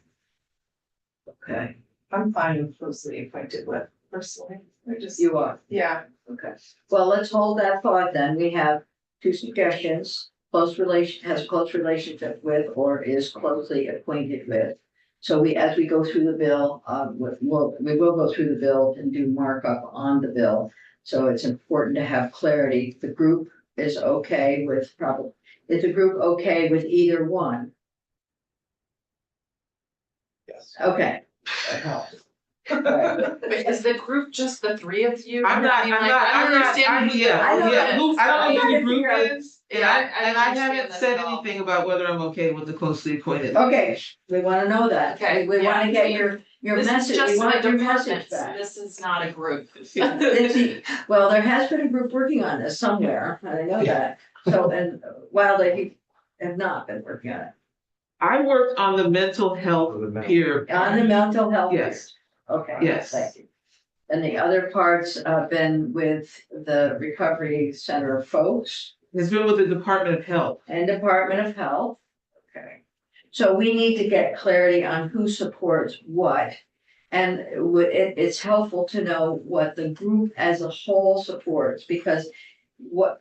Okay, I'm fine with closely acquainted with, personally, I just, you are. yeah. Okay, well, let's hold that thought then. We have two suggestions. Has a close relationship with or is closely acquainted with. So as we go through the bill, we will go through the bill and do markup on the bill. So it's important to have clarity. The group is okay with is the group okay with either one? Yes. Okay. That helps. Is the group just the three of you? I'm not, I mean, like, I don't understand who the- yeah, I don't yeah, know. I don't know who the group Yeah. is, Yeah, I and I understand haven't that said at all. anything about whether I'm okay with the closely acquainted. Okay, we want to know that. Okay, We want yeah. to get your This is message. just We my want your department, message so back. this is not a group. Well, there has been a group working on this somewhere, I know that, so, and while they have not been working on it, I worked on the mental health peer. on the mental health. Yes. Okay. Yes. Thank you. And the other parts have been with the Recovery Center folks It's been with the Department of Health. and Department of Health. Okay. So we need to get clarity on who supports what. And it's helpful to know what the group as a whole supports, because what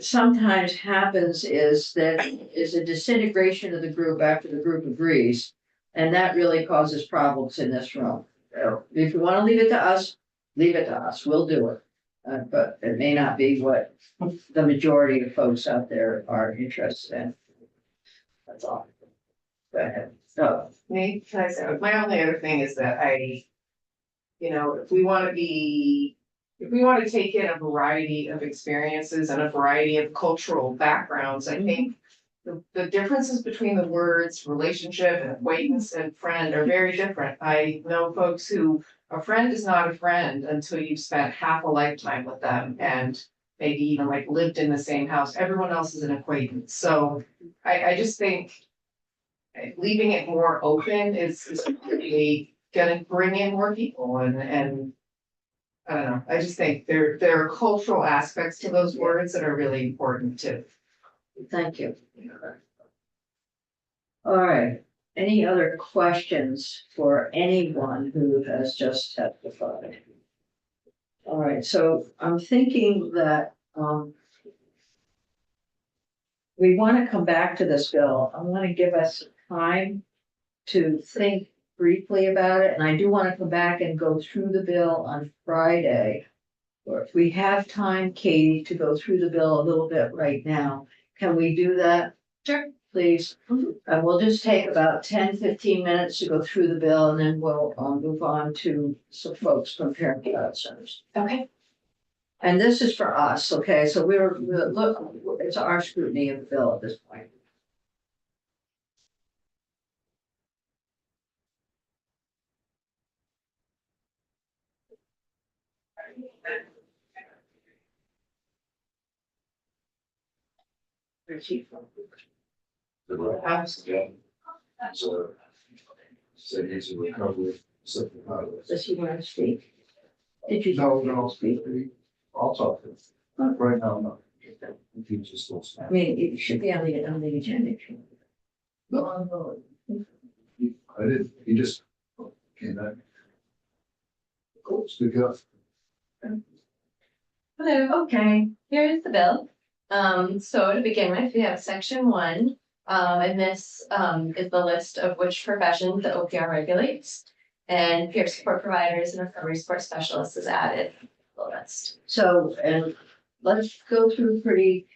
sometimes happens is that is a disintegration of the group after the group agrees. And that really causes problems in this room. If you want to leave it to us, leave it to us, we'll do it. But it may not be what the majority of folks out there are interested in. That's all. Go ahead. So, Me, can I say, my only other thing is that if we want to take in a variety of experiences and a variety of cultural backgrounds, I think the differences between the words relationship and acquaintance and friend are very different. I know folks who a friend is not a friend until you've spent half a lifetime with them and maybe even like lived in the same house. Everyone else is an acquaintance. So I just think leaving it more open is really gonna bring in more people and. I don't know, I just think there are cultural aspects to those words that are really important too. Thank you. All right, any other questions for anyone who has just testified? All right, so I'm thinking that, we want to come back to this bill. I want to give us time to think briefly about it, and I do want to come back and go through the bill on Friday. Or if we have time, Katie, to go through the bill a little bit right now, can we do that? Sure. Please, and we'll just take about 10-15 minutes to go through the bill, and then we'll move on to some folks from Parent Cloud Centers. Okay. And this is for us, okay, so we're look, it's our scrutiny of the bill at this point. Where's he from? So, he's a recovery. Does he want to speak? Did you? No, speak. I'll talk to him. Right now, no. He just goes. I mean, it should be on the agenda. No, I didn't, he just came back. Cool, speak up. Hello, okay, here's the bill. So to begin with, we have section 1. And this is the list of which professions the OPR regulates. And peer support providers and recovery support specialists is added to the list. So, and let's go through pretty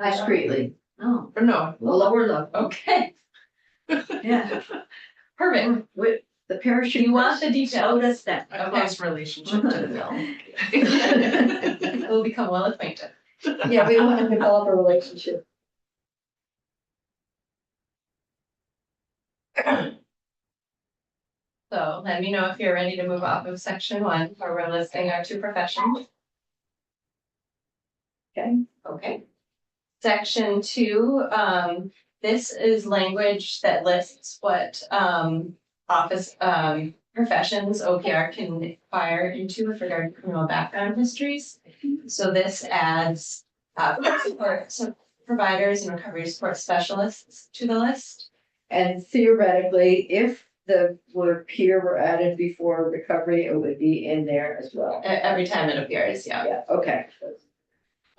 discreetly. Oh, No, lower level. okay, Yeah. perfect. With the parachute. You want the details? Slow us down. A close relationship to the bill. We'll become well acquainted. Yeah, we want to develop a relationship. So let me know if you're ready to move off of section 1, where we're listing our 2 professions. Okay. Okay. Section 2, this is language that lists what office professions OPR can inquire into with regard to criminal background histories. So this adds support providers and recovery support specialists to the list. And theoretically, if the word peer were added before recovery, it would be in there as well. Every time it appears, yeah. Yeah, okay.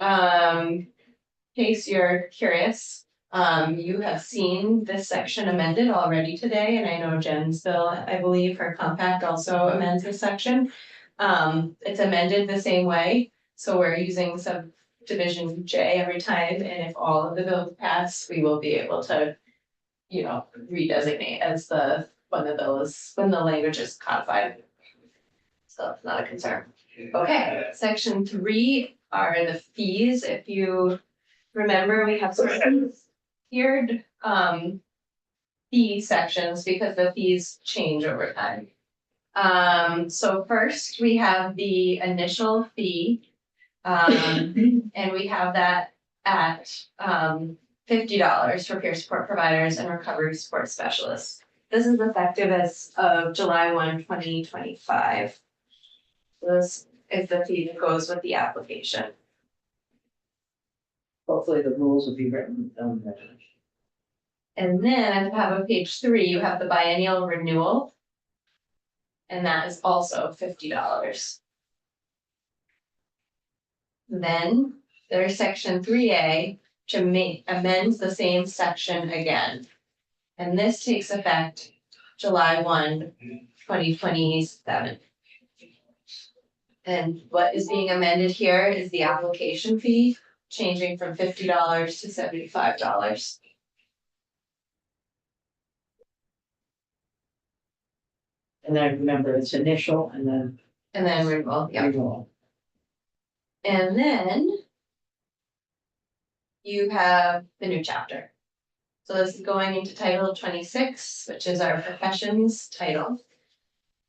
In case you're curious, you have seen this section amended already today, and I know Jen's bill, I believe, her compact also amends this section. It's amended the same way, so we're using subdivision J every time, and if all of the bills pass, we will be able to, you know, redesignate as when the language is codified. So it's not a concern. Okay, section 3 are the fees. If you remember, we have sort of tiered fee sections because the fees change over time. So first we have the initial fee, and we have that at $50 for peer support providers and recovery support specialists. This is effective as of July 1, 2025. This is the fee that goes with the application. Hopefully the rules will be written down there. And then at the top of page 3, you have the biennial renewal. And that is also $50. Then there's section 3A, which amends the same section again. And this takes effect July 1, 2027. And what is being amended here is the application fee, changing from $50 to $75. And then remember, it's initial and then. Renewal, yeah. Renewal. And then you have the new chapter. So this is going into Title 26, which is our professions title.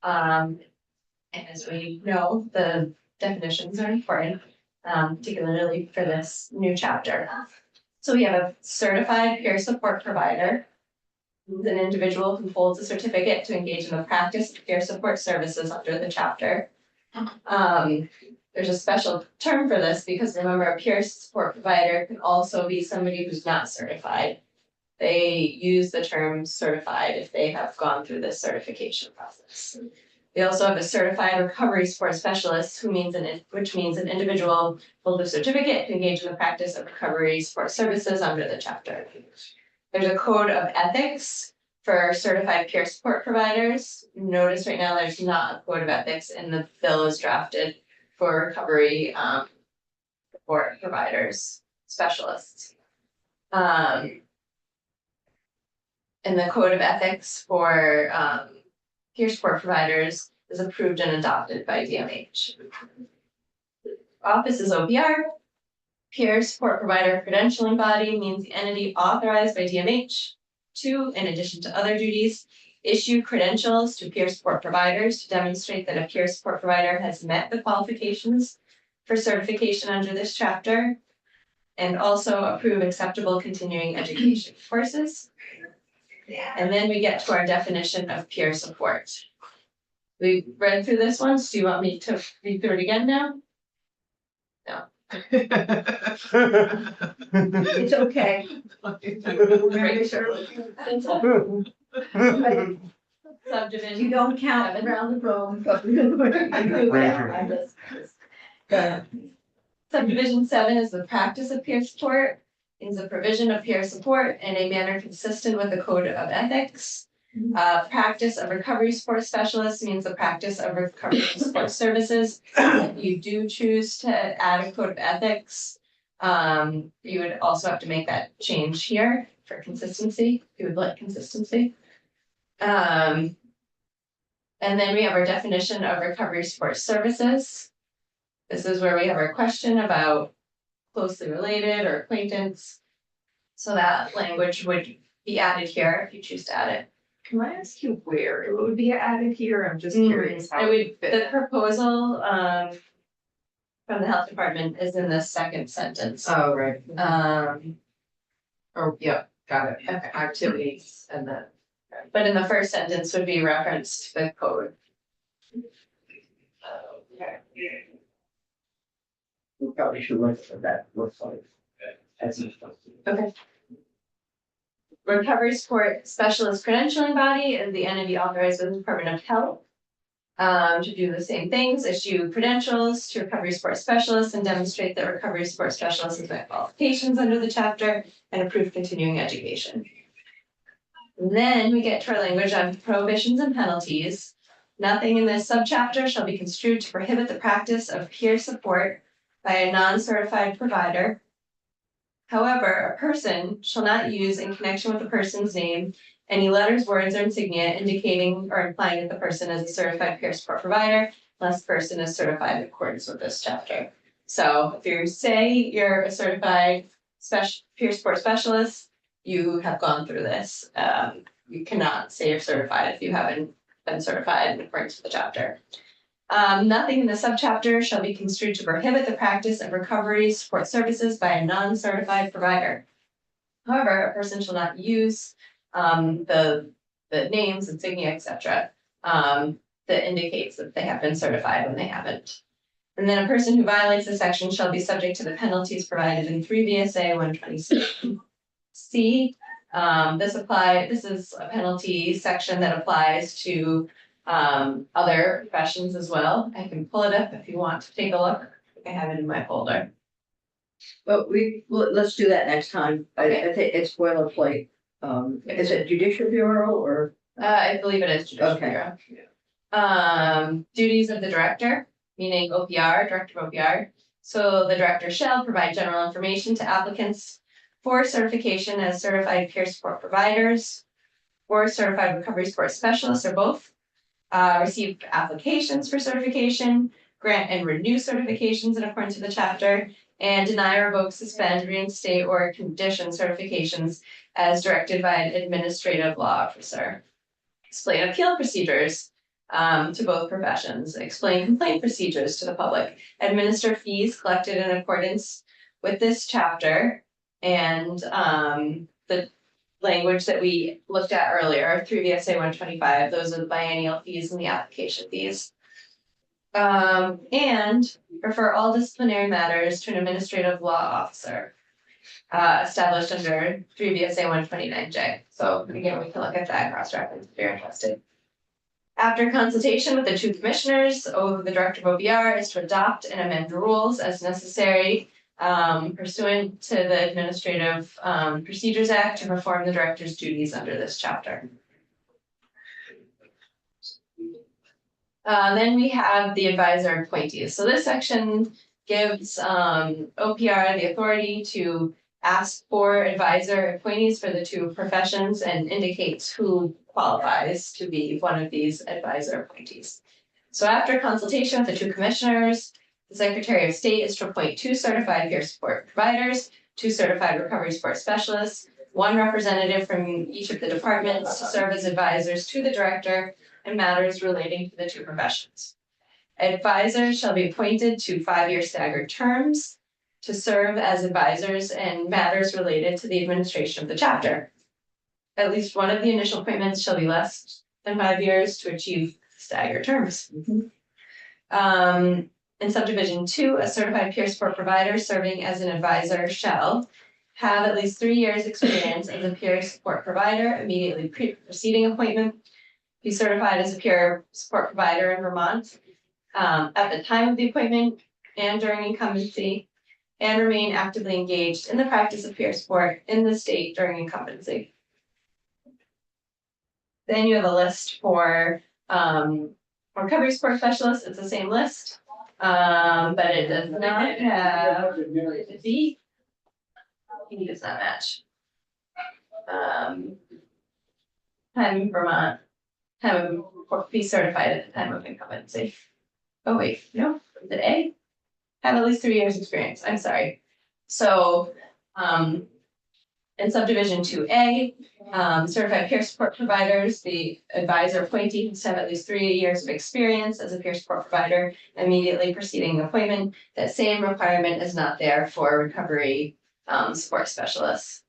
As we know, the definitions are important, particularly for this new chapter. So we have a certified peer support provider, means an individual who holds a certificate to engage in the practice of peer support services under the chapter. There's a special term for this because remember, a peer support provider can also be somebody who's not certified. They use the term certified if they have gone through this certification process. We also have a certified recovery support specialist which means an individual holds a certificate to engage in the practice of recovery support services under the chapter. There's a code of ethics for certified peer support providers. Notice right now there's not a code of ethics in the bill as drafted for recovery support providers, specialists. And the code of ethics for peer support providers is approved and adopted by DMH. Office is OPR. Peer support provider credentialing body means the entity authorized by DMH to, in addition to other duties, issue credentials to peer support providers to demonstrate that a peer support provider has met the qualifications for certification under this chapter, and also approve acceptable continuing education courses. And then we get to our definition of peer support. We read through this once. Do you want me to read through it again now? No. It's okay. Subdivision. You don't count around the room. Subdivision 7 is the practice of peer support, is the provision of peer support in a manner consistent with the code of ethics. Practice of recovery support specialist means the practice of recovery support services. If you do choose to add a code of ethics, you would also have to make that change here for consistency. If you would like consistency. And then we have our definition of recovery support services. This is where we have our question about closely related or acquaintance. So that language would be added here if you choose to add it. Can I ask you where it would be added here? I'm just curious how. The proposal from the health department is in the second sentence. Oh, right. Oh, Yeah, got it. Okay. Activities and then. but in the first sentence would be referenced to the code. We probably should look at that, looks like. Okay. Recovery support specialist credentialing body is the entity authorized by the Department of Health to do the same things, issue credentials to recovery support specialists and demonstrate that recovery support specialists has met qualifications under the chapter and approve continuing education. And then we get to our language on prohibitions and penalties. Nothing in this subchapter shall be construed to prohibit the practice of peer support by a non-certified provider. However, a person shall not use in connection with the person's name any letters, words, or insignia indicating or implying that the person is a certified peer support provider, unless the person is certified in accordance with this chapter. So if you say you're a certified peer support specialist, you have gone through this. You cannot say you're certified if you haven't been certified in accordance with the chapter. Nothing in the subchapter shall be construed to prohibit the practice of recovery support services by a non-certified provider. However, a person shall not use the names, insignia, etc. That indicates that they have been certified when they haven't. And then a person who violates this section shall be subject to the penalties provided in 3 VSA 126C. This is a penalty section that applies to other professions as well. I can pull it up if you want to take a look. I have it in my folder. But let's do that next time. I think it's boilerplate. Is it Judicial Bureau or? I believe it is Judicial Okay. Bureau. Duties of the director, meaning OPR, Director of OPR. So the director shall provide general information to applicants for certification as certified peer support providers or certified recovery support specialists or both. Receive applications for certification, grant and renew certifications in accordance with the chapter, and deny, revoke, suspend, reinstate, or condition certifications as directed by an administrative law officer. Explain appeal procedures to both professions, explain complaint procedures to the public, administer fees collected in accordance with this chapter, and the language that we looked at earlier through VSA 125. Those are the biennial fees and the application fees. And refer all disciplinary matters to an administrative law officer established under 3 VSA 129J. So again, we can look at that cross-reference if you're interested. After consultation with the two commissioners, the director of OBR is to adopt and amend rules as necessary pursuant to the Administrative Procedures Act to perform the director's duties under this chapter. Then we have the advisor appointees. So this section gives OPR the authority to ask for advisor appointees for the two professions and indicates who qualifies to be one of these advisor appointees. So after consultation with the two commissioners, the Secretary of State is to appoint 2 certified peer support providers, 2 certified recovery support specialists, 1 representative from each of the departments to serve as advisors to the director in matters relating to the 2 professions. Advisors shall be appointed to 5-year staggered terms to serve as advisors in matters related to the administration of the chapter. At least one of the initial appointments shall be less than 5 years to achieve staggered terms. In subdivision 2, a certified peer support provider serving as an advisor shall have at least 3 years experience as a peer support provider immediately preceding appointment, be certified as a peer support provider in Vermont at the time of the appointment and during incumbency, and remain actively engaged in the practice of peer support in the state during incumbency. Then you have a list for recovery support specialists. It's the same list, but it does not have the fee. He does not match. Time in Vermont, time of be certified at the time of incumbency. Oh wait, no, is it A? Have at least 3 years experience. I'm sorry. So in subdivision 2A, certified peer support providers, the advisor appointee must have at least 3 years of experience as a peer support provider immediately preceding appointment. That same requirement is not there for recovery support specialists.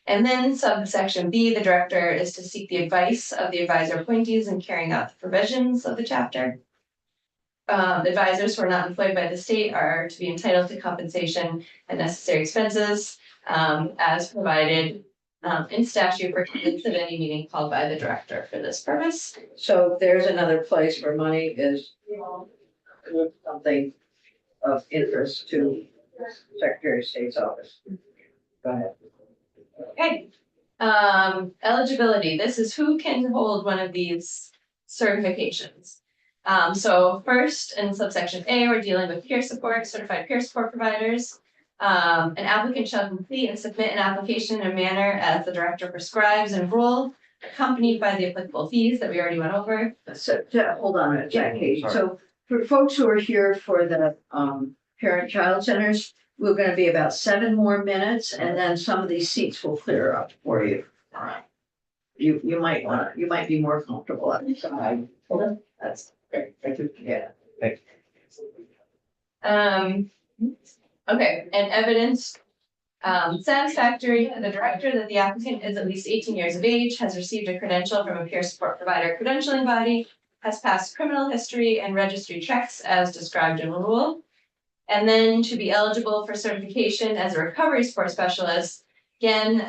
And then subsection B, the director is to seek the advice of the advisor appointees in carrying out the provisions of the chapter. Advisors who are not employed by the state are to be entitled to compensation and necessary expenses as provided in statute for attendance at any meeting called by the director for this purpose. So there's another place where money is something of interest to Secretary of State's office. Go ahead. Okay. Eligibility. This is who can hold one of these certifications. So first in subsection A, we're dealing with peer support, certified peer support providers. An applicant shall complete and submit an application in a manner as the director prescribes and rule, accompanied by the applicable fees that we already went over. So hold on a second, Kate. So for folks who are here for the parent-child centers, we're going to be about 7 more minutes, and then some of these seats will clear up for you. You might be more comfortable at the side. That's great. Yeah. Okay, and evidence satisfactory to the director that the applicant is at least 18 years of age, has received a credential from a peer support provider credentialing body, has passed criminal history and registry checks as described in the rule. And then to be eligible for certification as a recovery support specialist, again,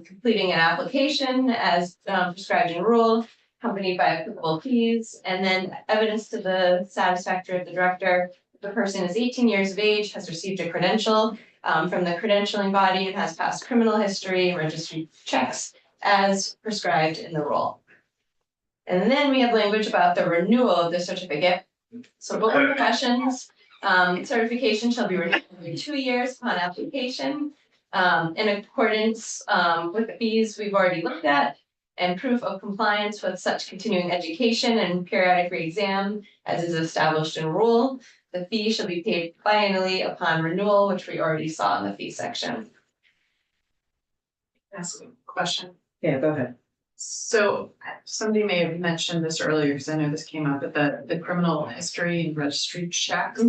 completing an application as prescribed in rule, accompanied by applicable fees, and then evidence to the satisfactory of the director. The person is 18 years of age, has received a credential from the credentialing body, and has passed criminal history and registry checks as prescribed in the rule. And then we have language about the renewal of the certificate. So both professions, certification shall be renewed every 2 years upon application in accordance with the fees we've already looked at, and proof of compliance with such continuing education and periodic re-exam as is established in rule. The fee shall be paid biannually upon renewal, which we already saw in the fee section. Ask a question. Yeah, go ahead. So somebody may have mentioned this earlier, because I know this came up, but the criminal history and registry checks.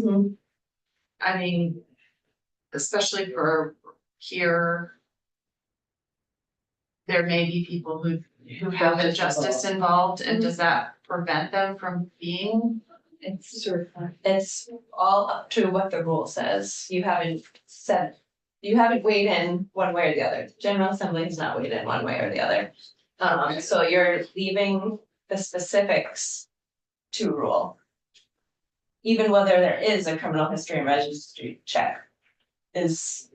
I mean, especially for peer there may be people who have a justice involved, and does that prevent them from being? It's all up to what the rule says. You haven't weighed in one way or the other. General Assembly has not weighed in one way or the other. So you're leaving the specifics to rule. Even whether there is a criminal history and registry check is,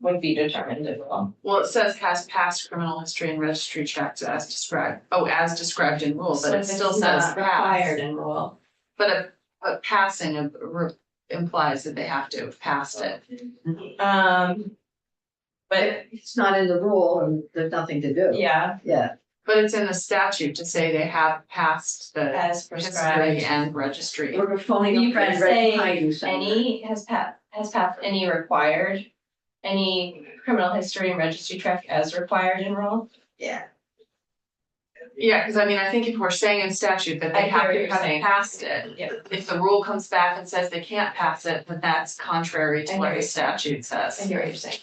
would be determined in rule. Well, it says has passed criminal history and registry checks as described. Oh, as described in rule, So but it if it's still says not required passed. in rule. But a passing implies that they have to have passed it. But It's not in the rule and there's nothing to do. yeah, Yeah, But it's in the statute to say they have passed the as history prescribed. and registry. we're phoning You a friend could right say behind you somewhere. any has passed any required, any criminal history and registry check as required in rule. Yeah. Yeah, because I mean, I think if we're saying in statute that I they hear have what to you're have saying. passed it, Yeah. if the rule comes back and says they can't pass it, then that's contrary I to hear what what the you're saying. statute I says. hear what you're saying.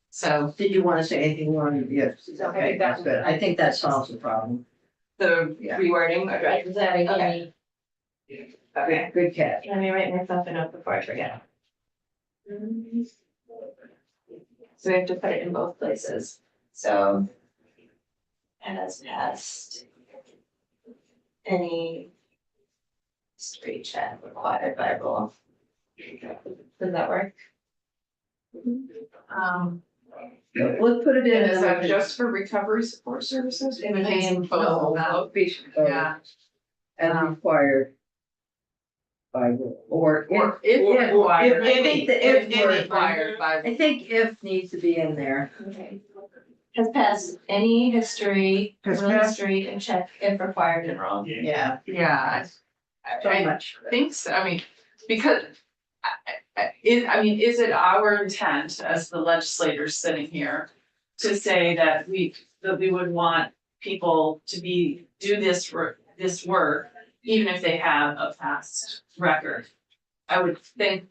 So Did you want to say anything more? Yes, okay, that's good. I think that solves the problem. The Yeah. rewording, or is that Okay. Okay, Good catch. let me write myself a note before I forget. So we have to put it in both places, so. Has passed any history check required by rule. Does that work? Let's put it in. And is that just for recovery support services? it would be in both of them. Yeah. As required by rule, or Or if. if required. I think the if If word- required by. I think if needs to be in there. Okay. Has passed any history, Has criminal passed- history and check if required in rule. Yeah. Yeah, So I much. think so, I mean, because. Is it our intent as the legislators sitting here to say that we would want people to do this work, even if they have a past record? I would think,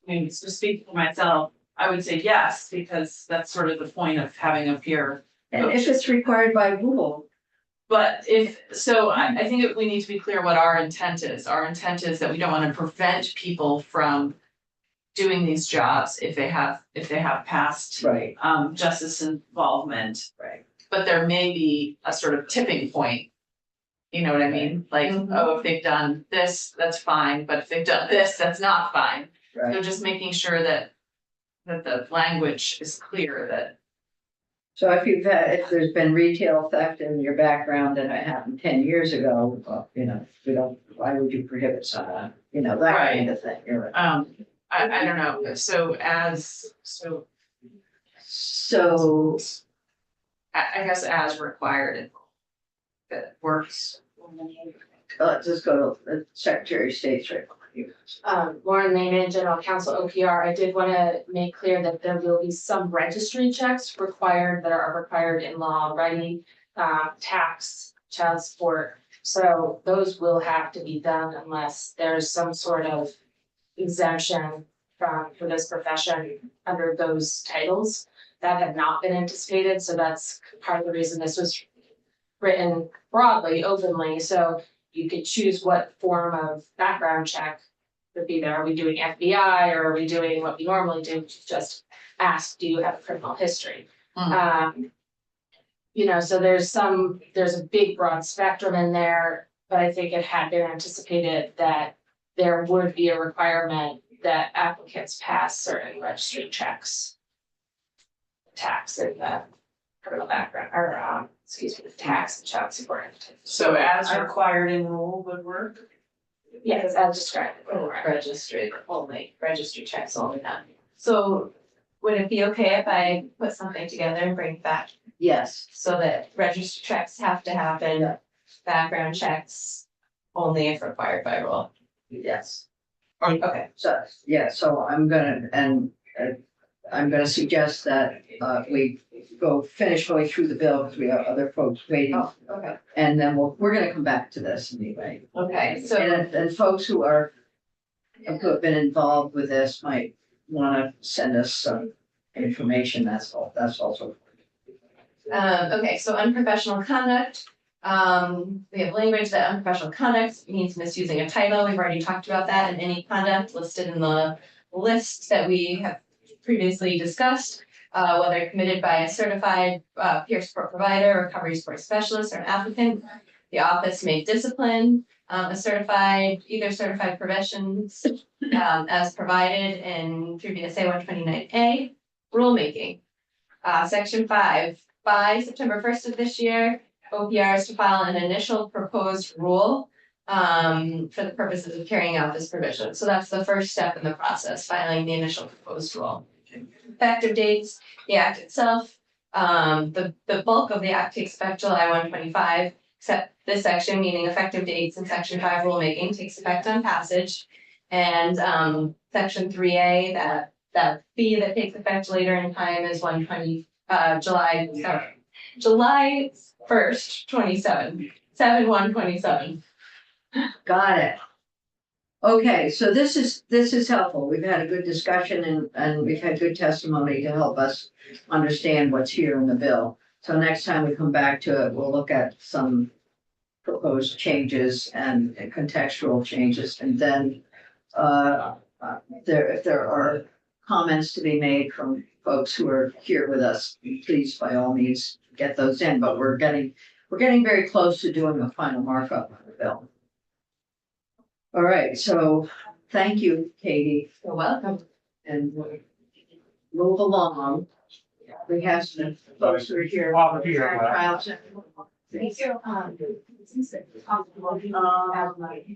to speak for myself, I would say yes, because that's sort of the point of having a peer. And if it's required by rule, But I think we need to be clear what our intent is. Our intent is that we don't want to prevent people from doing these jobs if they have past right, justice involvement. right. But there may be a sort of tipping point. You know what I mean? Like, oh, if they've done this, that's fine, but if they've done this, that's not fine. Right. So just making sure that the language is clear that. So if there's been retail theft in your background and it happened 10 years ago, well, why would you prohibit someone? That kind of thing. You're right. I don't know, so I guess as required, it works. Let's just go to the Secretary of State's report. Lauren Lehman, General Counsel OPR, I did want to make clear that there will be some registry checks that are required in law already, tax, child support. So those will have to be done unless there's some sort of exemption for this profession under those titles that have not been anticipated. So that's part of the reason this was written broadly, openly, so you could choose what form of background check would be there. Are we doing FBI or are we doing what we normally do, which is just ask, do you have a criminal history? So there's a big broad spectrum in there, but I think it had been anticipated that there would be a requirement that applicants pass certain registry checks. Tax and the criminal background, or tax and child support. So as required in rule would work? Yes, as described. Registry only, registry checks only done. So would it be okay if I put something together and bring it back? Yes. So that registry checks have to happen, background checks only if required by rule? Yes. Okay. So I'm gonna suggest that we finish going through the bill because we have other folks waiting. Oh, okay. And then we're gonna come back to this anyway. Okay, so. And folks who have been involved with this might wanna send us some information, that's also. Okay, so unprofessional conduct. We have language that unprofessional conduct means misusing a title. We've already talked about that, and any conduct listed in the list that we have previously discussed, whether committed by a certified peer support provider, recovery support specialist, or an applicant. The office may discipline a either certified professions as provided in 3 VSA 129A. Rulemaking. Section 5, by September 1st of this year, OPR is to file an initial proposed rule for the purposes of carrying out this provision. So that's the first step in the process, filing the initial proposed rule. Effective dates, the act itself, the bulk of the act takes effect July 125, except this section, meaning effective dates in section 5 rulemaking takes effect on passage. And section 3A, that fee that takes effect later in time is July 1st, 27, 7/1/27. Got it. Okay, so this is helpful. We've had a good discussion and we've had good testimony to help us understand what's here in the bill. So next time we come back to it, we'll look at some proposed changes and contextual changes, and then if there are comments to be made from folks who are here with us, please by all means get those in, but we're getting very close to doing a final markup of the bill. All right, so thank you, Katie. You're welcome. And we'll move along. We have some folks who are here. Trials.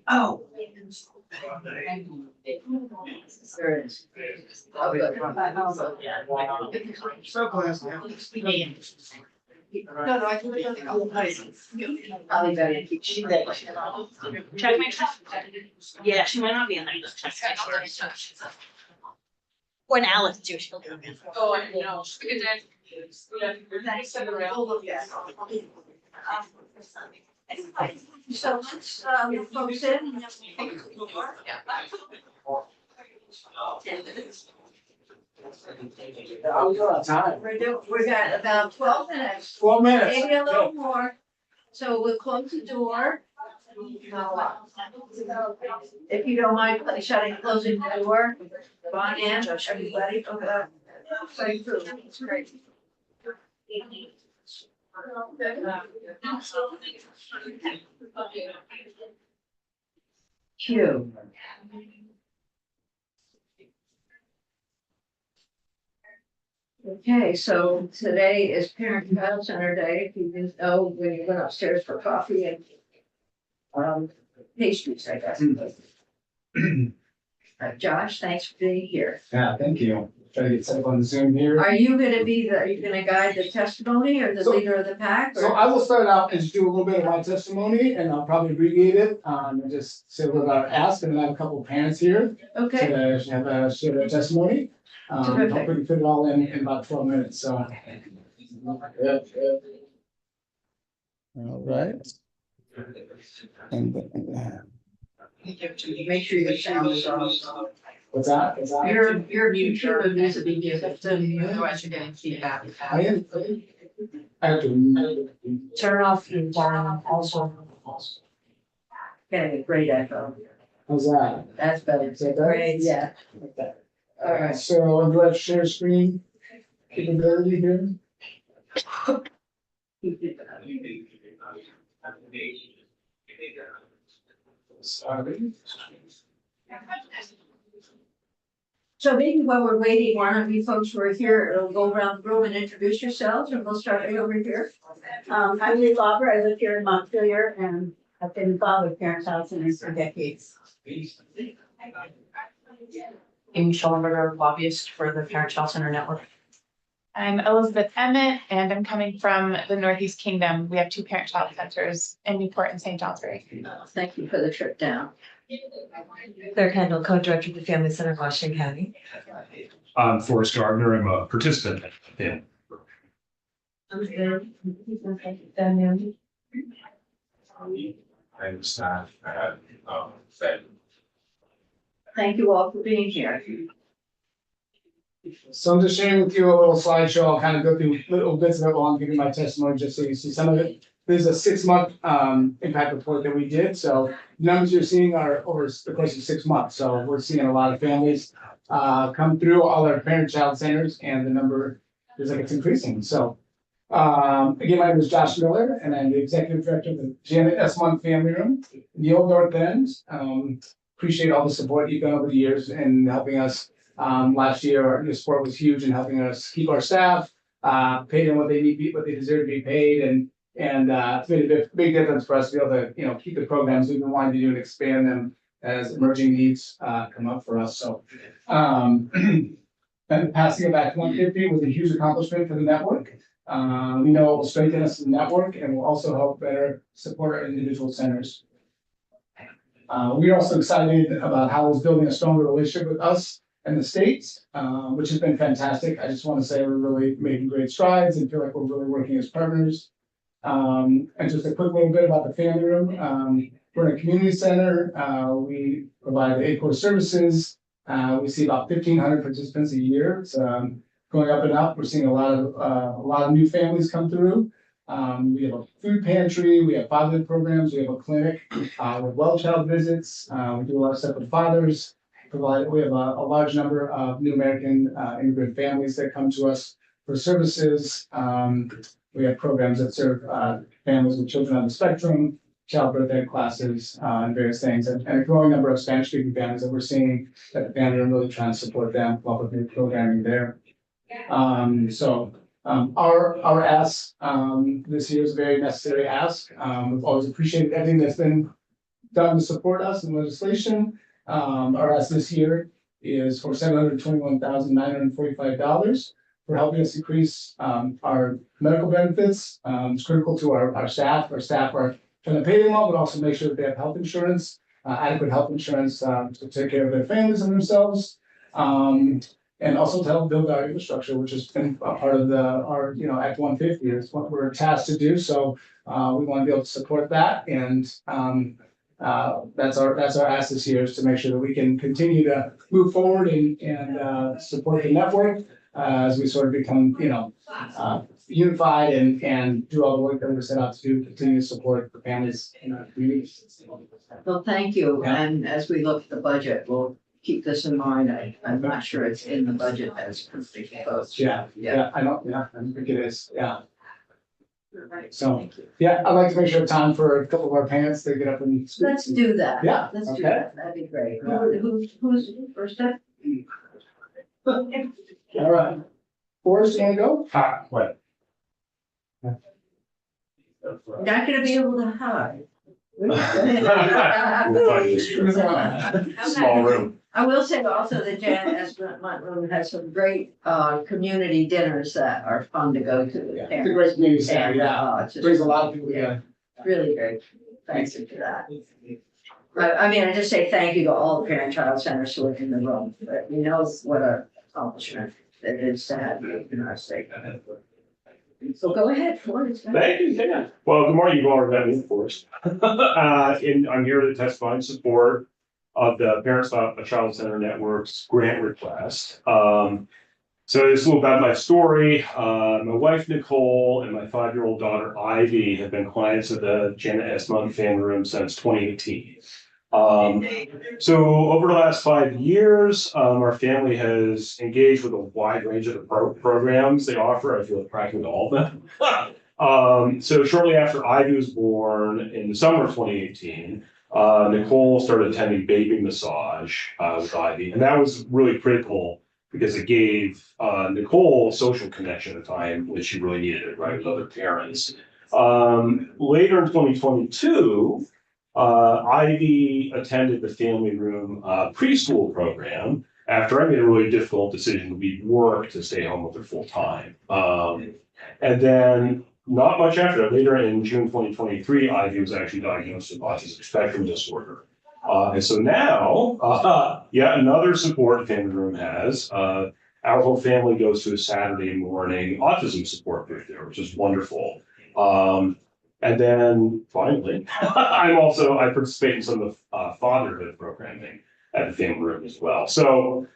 Oh. There it is. Oh, good. No, I can look at the I'll leave that in. Check my stuff. Yeah, she might not be in there. When Alice do, she'll do it. Oh, I know. Good day. So let's focus in. And then we'll take the floor. We got about 12 minutes. 12 minutes. Maybe a little more. So we'll close the door. If you don't mind, closing the door. Bon and everybody. It's great. Q. Okay, so today is Parent Child Center Day. If you didn't know, when you went upstairs for coffee and pastries, I guess. Josh, thanks for being here. Yeah, thank you. Try to get set up on Zoom here. Are you gonna guide the testimony or the leader of the pack? So I will start out and just do a little bit of my testimony, and I'll probably abbreviate it, and just say a little about ask, and then I have a couple of parents here. Okay. To have share their testimony. Hopefully fit it all in about 12 minutes, so. Yeah. All right. Make sure your sound is off. What's that? Your computer needs to be muted. Otherwise you're getting feedback. I have to. Turn off your volume also. Okay, great echo. How's that? That's better. Is that better? Great, yeah. All right. So I'm going to share screen capability here. Sorry. So maybe while we're waiting, why don't you folks who are here, go around the room and introduce yourselves, and we'll start right over here. I'm Lee Lauber. I live here in Montpelier and I've been involved with Parent Child Centers for decades. Amy Schellenberger, lobbyist for the Parent Child Center Network. I'm Elizabeth Emmett, and I'm coming from the Northeast Kingdom. We have 2 parent child centers in Newport and St. Johnsbury. Thank you for the trip down. Claire Kendall, co-director of the Family Center of Washington County. I'm Forrest Gardner. I'm a participant in. I'm staff at Fed. Thank you all for being here. So I'm just sharing with you a little slideshow. I'll kind of go through little bits of it while I'm giving my testimony, just so you see some of it. There's a 6-month impact report that we did. So numbers you're seeing are over the course of 6 months. So we're seeing a lot of families come through all our parent-child centers, and the number is like it's increasing. So again, my name is Josh Miller, and I'm the executive director of the Janet S. Monk Family Room in the Old North End. Appreciate all the support you've done over the years in helping us. Last year, your support was huge in helping us keep our staff, pay them what they need, what they deserve to be paid, and it's made a big difference for us to be able to, keep the programs we've been wanting to do and expand them as emerging needs come up for us. So, and passing it back to 150 was a huge accomplishment for the network. We know it will strengthen us in the network and will also help better support our individual centers. We're also excited about how it's building a stronger relationship with us and the states, which has been fantastic. I just want to say we're really making great strides and feel like we're really working as partners. And just a quick little bit about the family room. We're in a community center. We provide 8 core services. We see about 1,500 participants a year. It's going up and up. We're seeing a lot of new families come through. We have a food pantry. We have fatherhood programs. We have a clinic with well child visits. We do a lot of stuff with fathers. We have a large number of new American immigrant families that come to us for services. We have programs that serve families with children on the spectrum, childbirth ed classes, and various things, and a growing number of Spanish-speaking families that we're seeing that the family are really trying to support them, come up with new programming there. Our ask this year is a very necessary ask. We've always appreciated everything that's been done to support us in legislation. Our ask this year is for $721,945 for helping us increase our medical benefits. It's critical to our staff. Our staff are trying to pay them all, but also make sure that they have health insurance, adequate health insurance to take care of their families and themselves. And also to help build our infrastructure, which has been a part of our Act 150 is what we're tasked to do. So we want to be able to support that, and that's our ask this year, is to make sure that we can continue to move forward and support the network as we sort of become unified and do all the work that we're set out to do, continue to support the families in our communities. Well, thank you. Yeah. And as we look at the budget, we'll keep this in mind. I'm not sure it's in the budget as proposed. Yeah, I think it is. Yeah. So, yeah, I'd like to make sure time for a couple of our parents to get up and speak. Let's do that. Yeah. Let's do that. That'd be great. Yeah. Who's first up? All right. Forrest, you want to go? What? Not gonna be able to hide. Small room. I will say also that Janet S. Monk Room has some great community dinners that are fun to go to. Yeah, it's a great community center, yeah. It brings a lot of people together. Really great. Thanks for that. I mean, I just say thank you to all the parent-child centers who are in the room. But we know what an accomplishment it is to have you in our state. So go ahead, Forrest. Thank you, yeah. Well, good morning, you've already met me, Forrest. And I'm here to testify in support of the Parent-Child Center Network's grant request. So it's a little about my story. My wife, Nicole, and my 5-year-old daughter, Ivy, have been clients of the Janet S. Monk Family Room since 2018. So over the last 5 years, our family has engaged with a wide range of the programs they offer. I feel like practically all of them. So shortly after Ivy was born in the summer of 2018, Nicole started attending baby massage with Ivy, and that was really critical because it gave Nicole a social connection at a time when she really needed it, right, with other parents. Later in 2022, Ivy attended the family room preschool program after I made a really difficult decision to leave work to stay home with her full time. And then not much after that, later in June 2023, Ivy was actually diagnosed with autism spectrum disorder. And so now, yet another support the family room has. Our whole family goes to a Saturday morning autism support group there, which is wonderful. And then finally, I participate in some of the fatherhood programming at the family room as well. So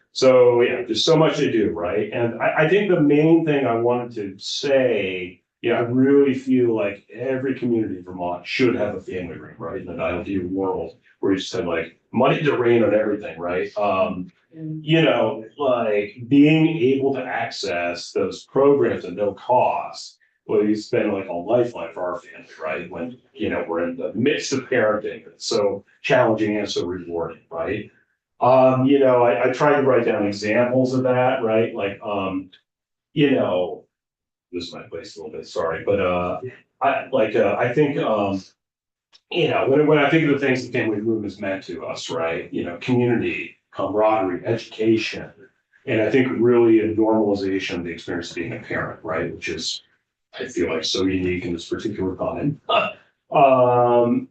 yeah, there's so much to do, right? And I think the main thing I wanted to say, yeah, I really feel like every community in Vermont should have a family room, right? In an ideal world where you just have like money to rain on everything, right? You know, like being able to access those programs at no cost. Well, it's been like a lifeline for our family, right? When, you know, we're in the midst of parenting, it's so challenging and so rewarding, right? You know, I tried to write down examples of that, right? Like, you know, this might waste a little bit, sorry, but, I think, you know, when I think of the things the family room has meant to us, right? You know, community, camaraderie, education, and I think really a normalization of the experience of being a parent, right? Which is, I feel like, so unique in this particular time. And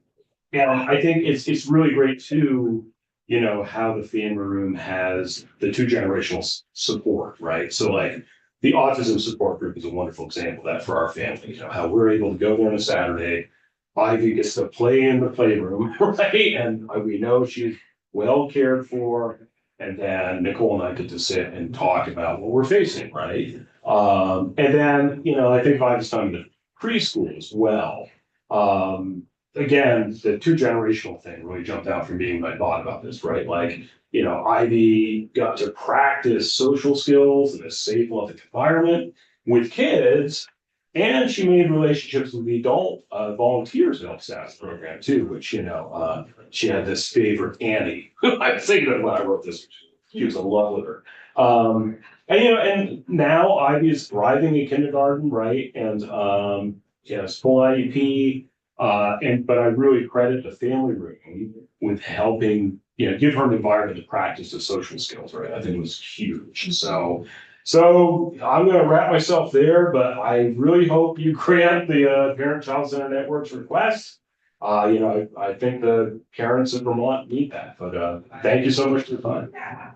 I think it's really great too, you know, how the family room has the two generational support, right? So like the autism support group is a wonderful example of that for our family, you know, how we're able to go there on a Saturday. Ivy gets to play in the playroom, right? And we know she's well cared for. And then Nicole and I get to sit and talk about what we're facing, right? And then, you know, I think Ivy's time in the preschool as well. Again, the two generational thing really jumped out for me when I thought about this, right? Like, you know, Ivy got to practice social skills in a safe, loving environment with kids. And she made relationships with the adult volunteers in the status program too, which, you know, she had this favorite Annie. I was thinking of when I wrote this, she was in love with her. And, you know, and now Ivy is thriving in kindergarten, right? And, you know, it's full IEP. But I really credit the family room with helping, you know, give her an environment to practice the social skills, right? I think it was huge. So I'm going to wrap myself there, but I really hope you grant the Parent-Child Center Network's request. You know, I think the parents of Vermont need that, but thank you so much for the time.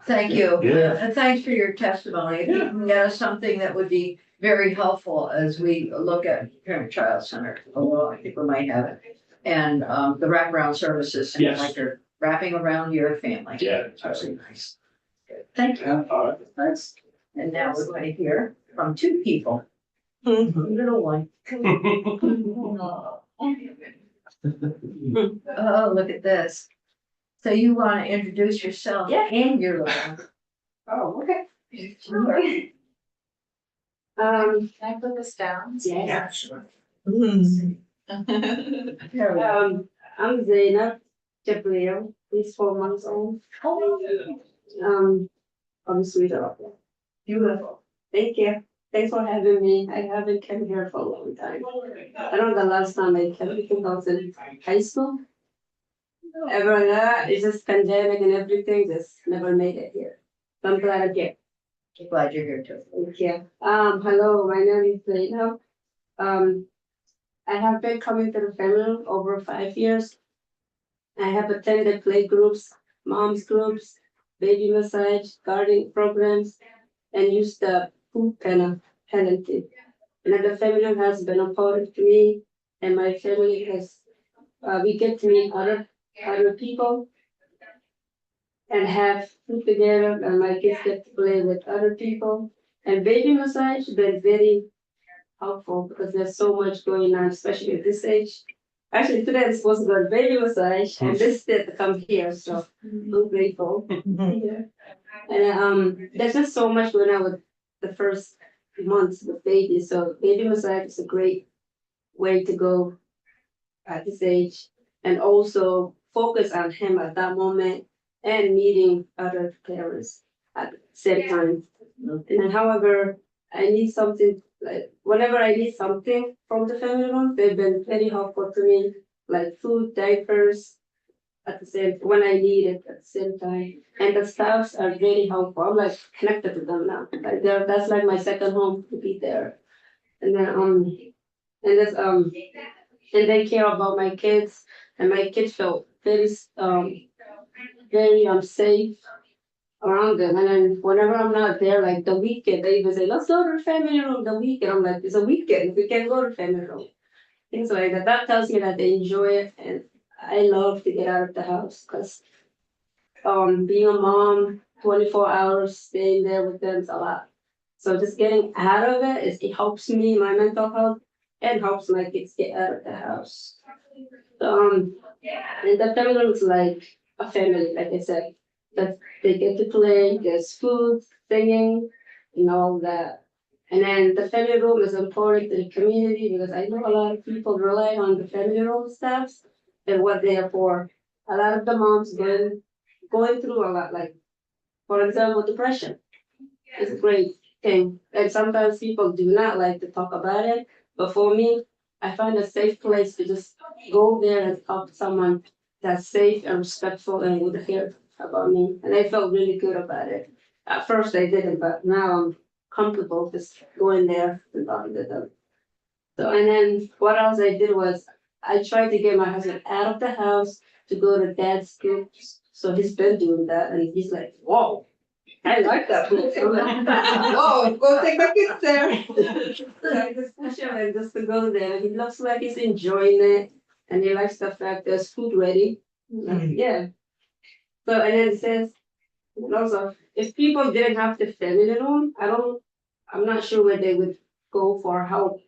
Thank you. Yeah. And thanks for your testimony. If you can get us something that would be very helpful as we look at Parent-Child Center. Although I think we might have it. And the wraparound services, and Yes. like you're wrapping around your family. Yeah. That's really nice. Good. Thank you. Thanks. And now we're going to hear from two people. Little one. Oh, look at this. So you want to introduce yourself and your little one? Oh, okay. Sure. Can I put this down? Yeah. Sure. I'm Zainab Jabril, he's 4 months old. I'm Sweden. Beautiful. Thank you. Thanks for having me. I haven't come here for a long time. I don't know the last time I came, I think I was in high school. Ever that, it's just pandemic and everything, just never made it here. I'm glad I'm here. Glad you're here too. Thank you. Hello, my name is Zainab. I have been coming to the family over 5 years. I have attended play groups, moms groups, baby massage, gardening programs, and used the food penalty. And the family has been important to me, and my family has, we get to meet other people and have food together, and my kids get to play with other people. And baby massage has been very helpful because there's so much going on, especially at this age. Actually, today I'm supposed to go to baby massage, and this did to come here, so I'm grateful. Yeah. And there's just so much going on with the first months with baby, so baby massage is a great way to go at this age, and also focus on him at that moment and meeting other parents at the same time. And then, however, I need something, like whenever I need something from the family room, they've been very helpful to me, like food, diapers, at the same, when I need it at the same time. And the staffs are very helpful. I'm like connected to them now. Like that's like my second home to be there. And then and they care about my kids, and my kids feel very safe around them. And then whenever I'm not there, like the weekend, they even say, let's go to the family room the weekend. I'm like, it's a weekend, we can go to the family room. Things like that. That tells me that they enjoy it, and I love to get out of the house because being a mom, 24 hours, staying there with them is a lot. So just getting out of it helps me, my mental health, and helps my kids get out of the house. And the family looks like a family, like I said, that they get to play, there's food, singing, and all that. And then the family room is important to the community because I know a lot of people rely on the family room staffs and what they are for. A lot of the moms going through a lot, like, for example, depression is a great thing. And sometimes people do not like to talk about it, but for me, I find a safe place to just go there and talk to someone that's safe and respectful and would hear about me. And I felt really good about it. At first I didn't, but now I'm comfortable just going there and talking to them. So, and then what else I did was I tried to get my husband out of the house to go to dad's groups. So he's been doing that and he's like, whoa, I like that place. I'm like, whoa, go take my kids there. So I just push him and just to go there. He looks like he's enjoying it and he likes the fact there's food ready. Yeah. So, and then it says, and also, if people didn't have the family room, I'm not sure where they would go for help.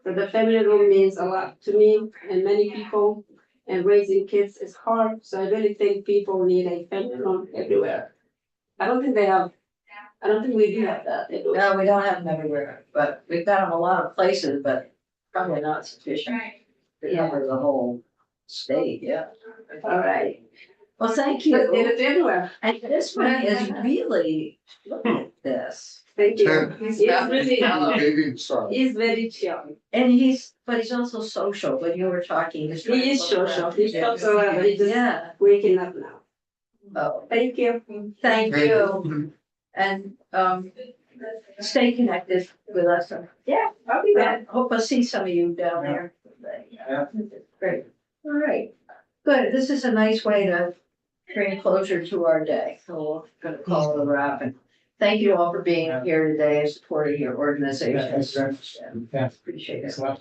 But the family room means a lot to me and many people, and raising kids is hard. So I really think people need a family room everywhere. I don't think we do have that. No, we don't have them everywhere, but we've got them a lot of places, but probably not sufficient to cover the whole state, yeah. All right. Well, thank But you. it's everywhere. And this one is really, look at this. Thank you. Ten. He's really, Maybe, sorry. he's very chill. And but he's also social. When you were talking. He is social. He talks a lot, but he's just Yeah. waking up now. Oh, Thank you. thank you. And, stay connected with us. Yeah, I'll be back. Hope I see some of you down there. Great. All right. Good. This is a nice way to bring closure to our day. So we're gonna call it a wrap. And thank you all for being here today and supporting your organization. Yeah. Appreciate it. Thanks a lot.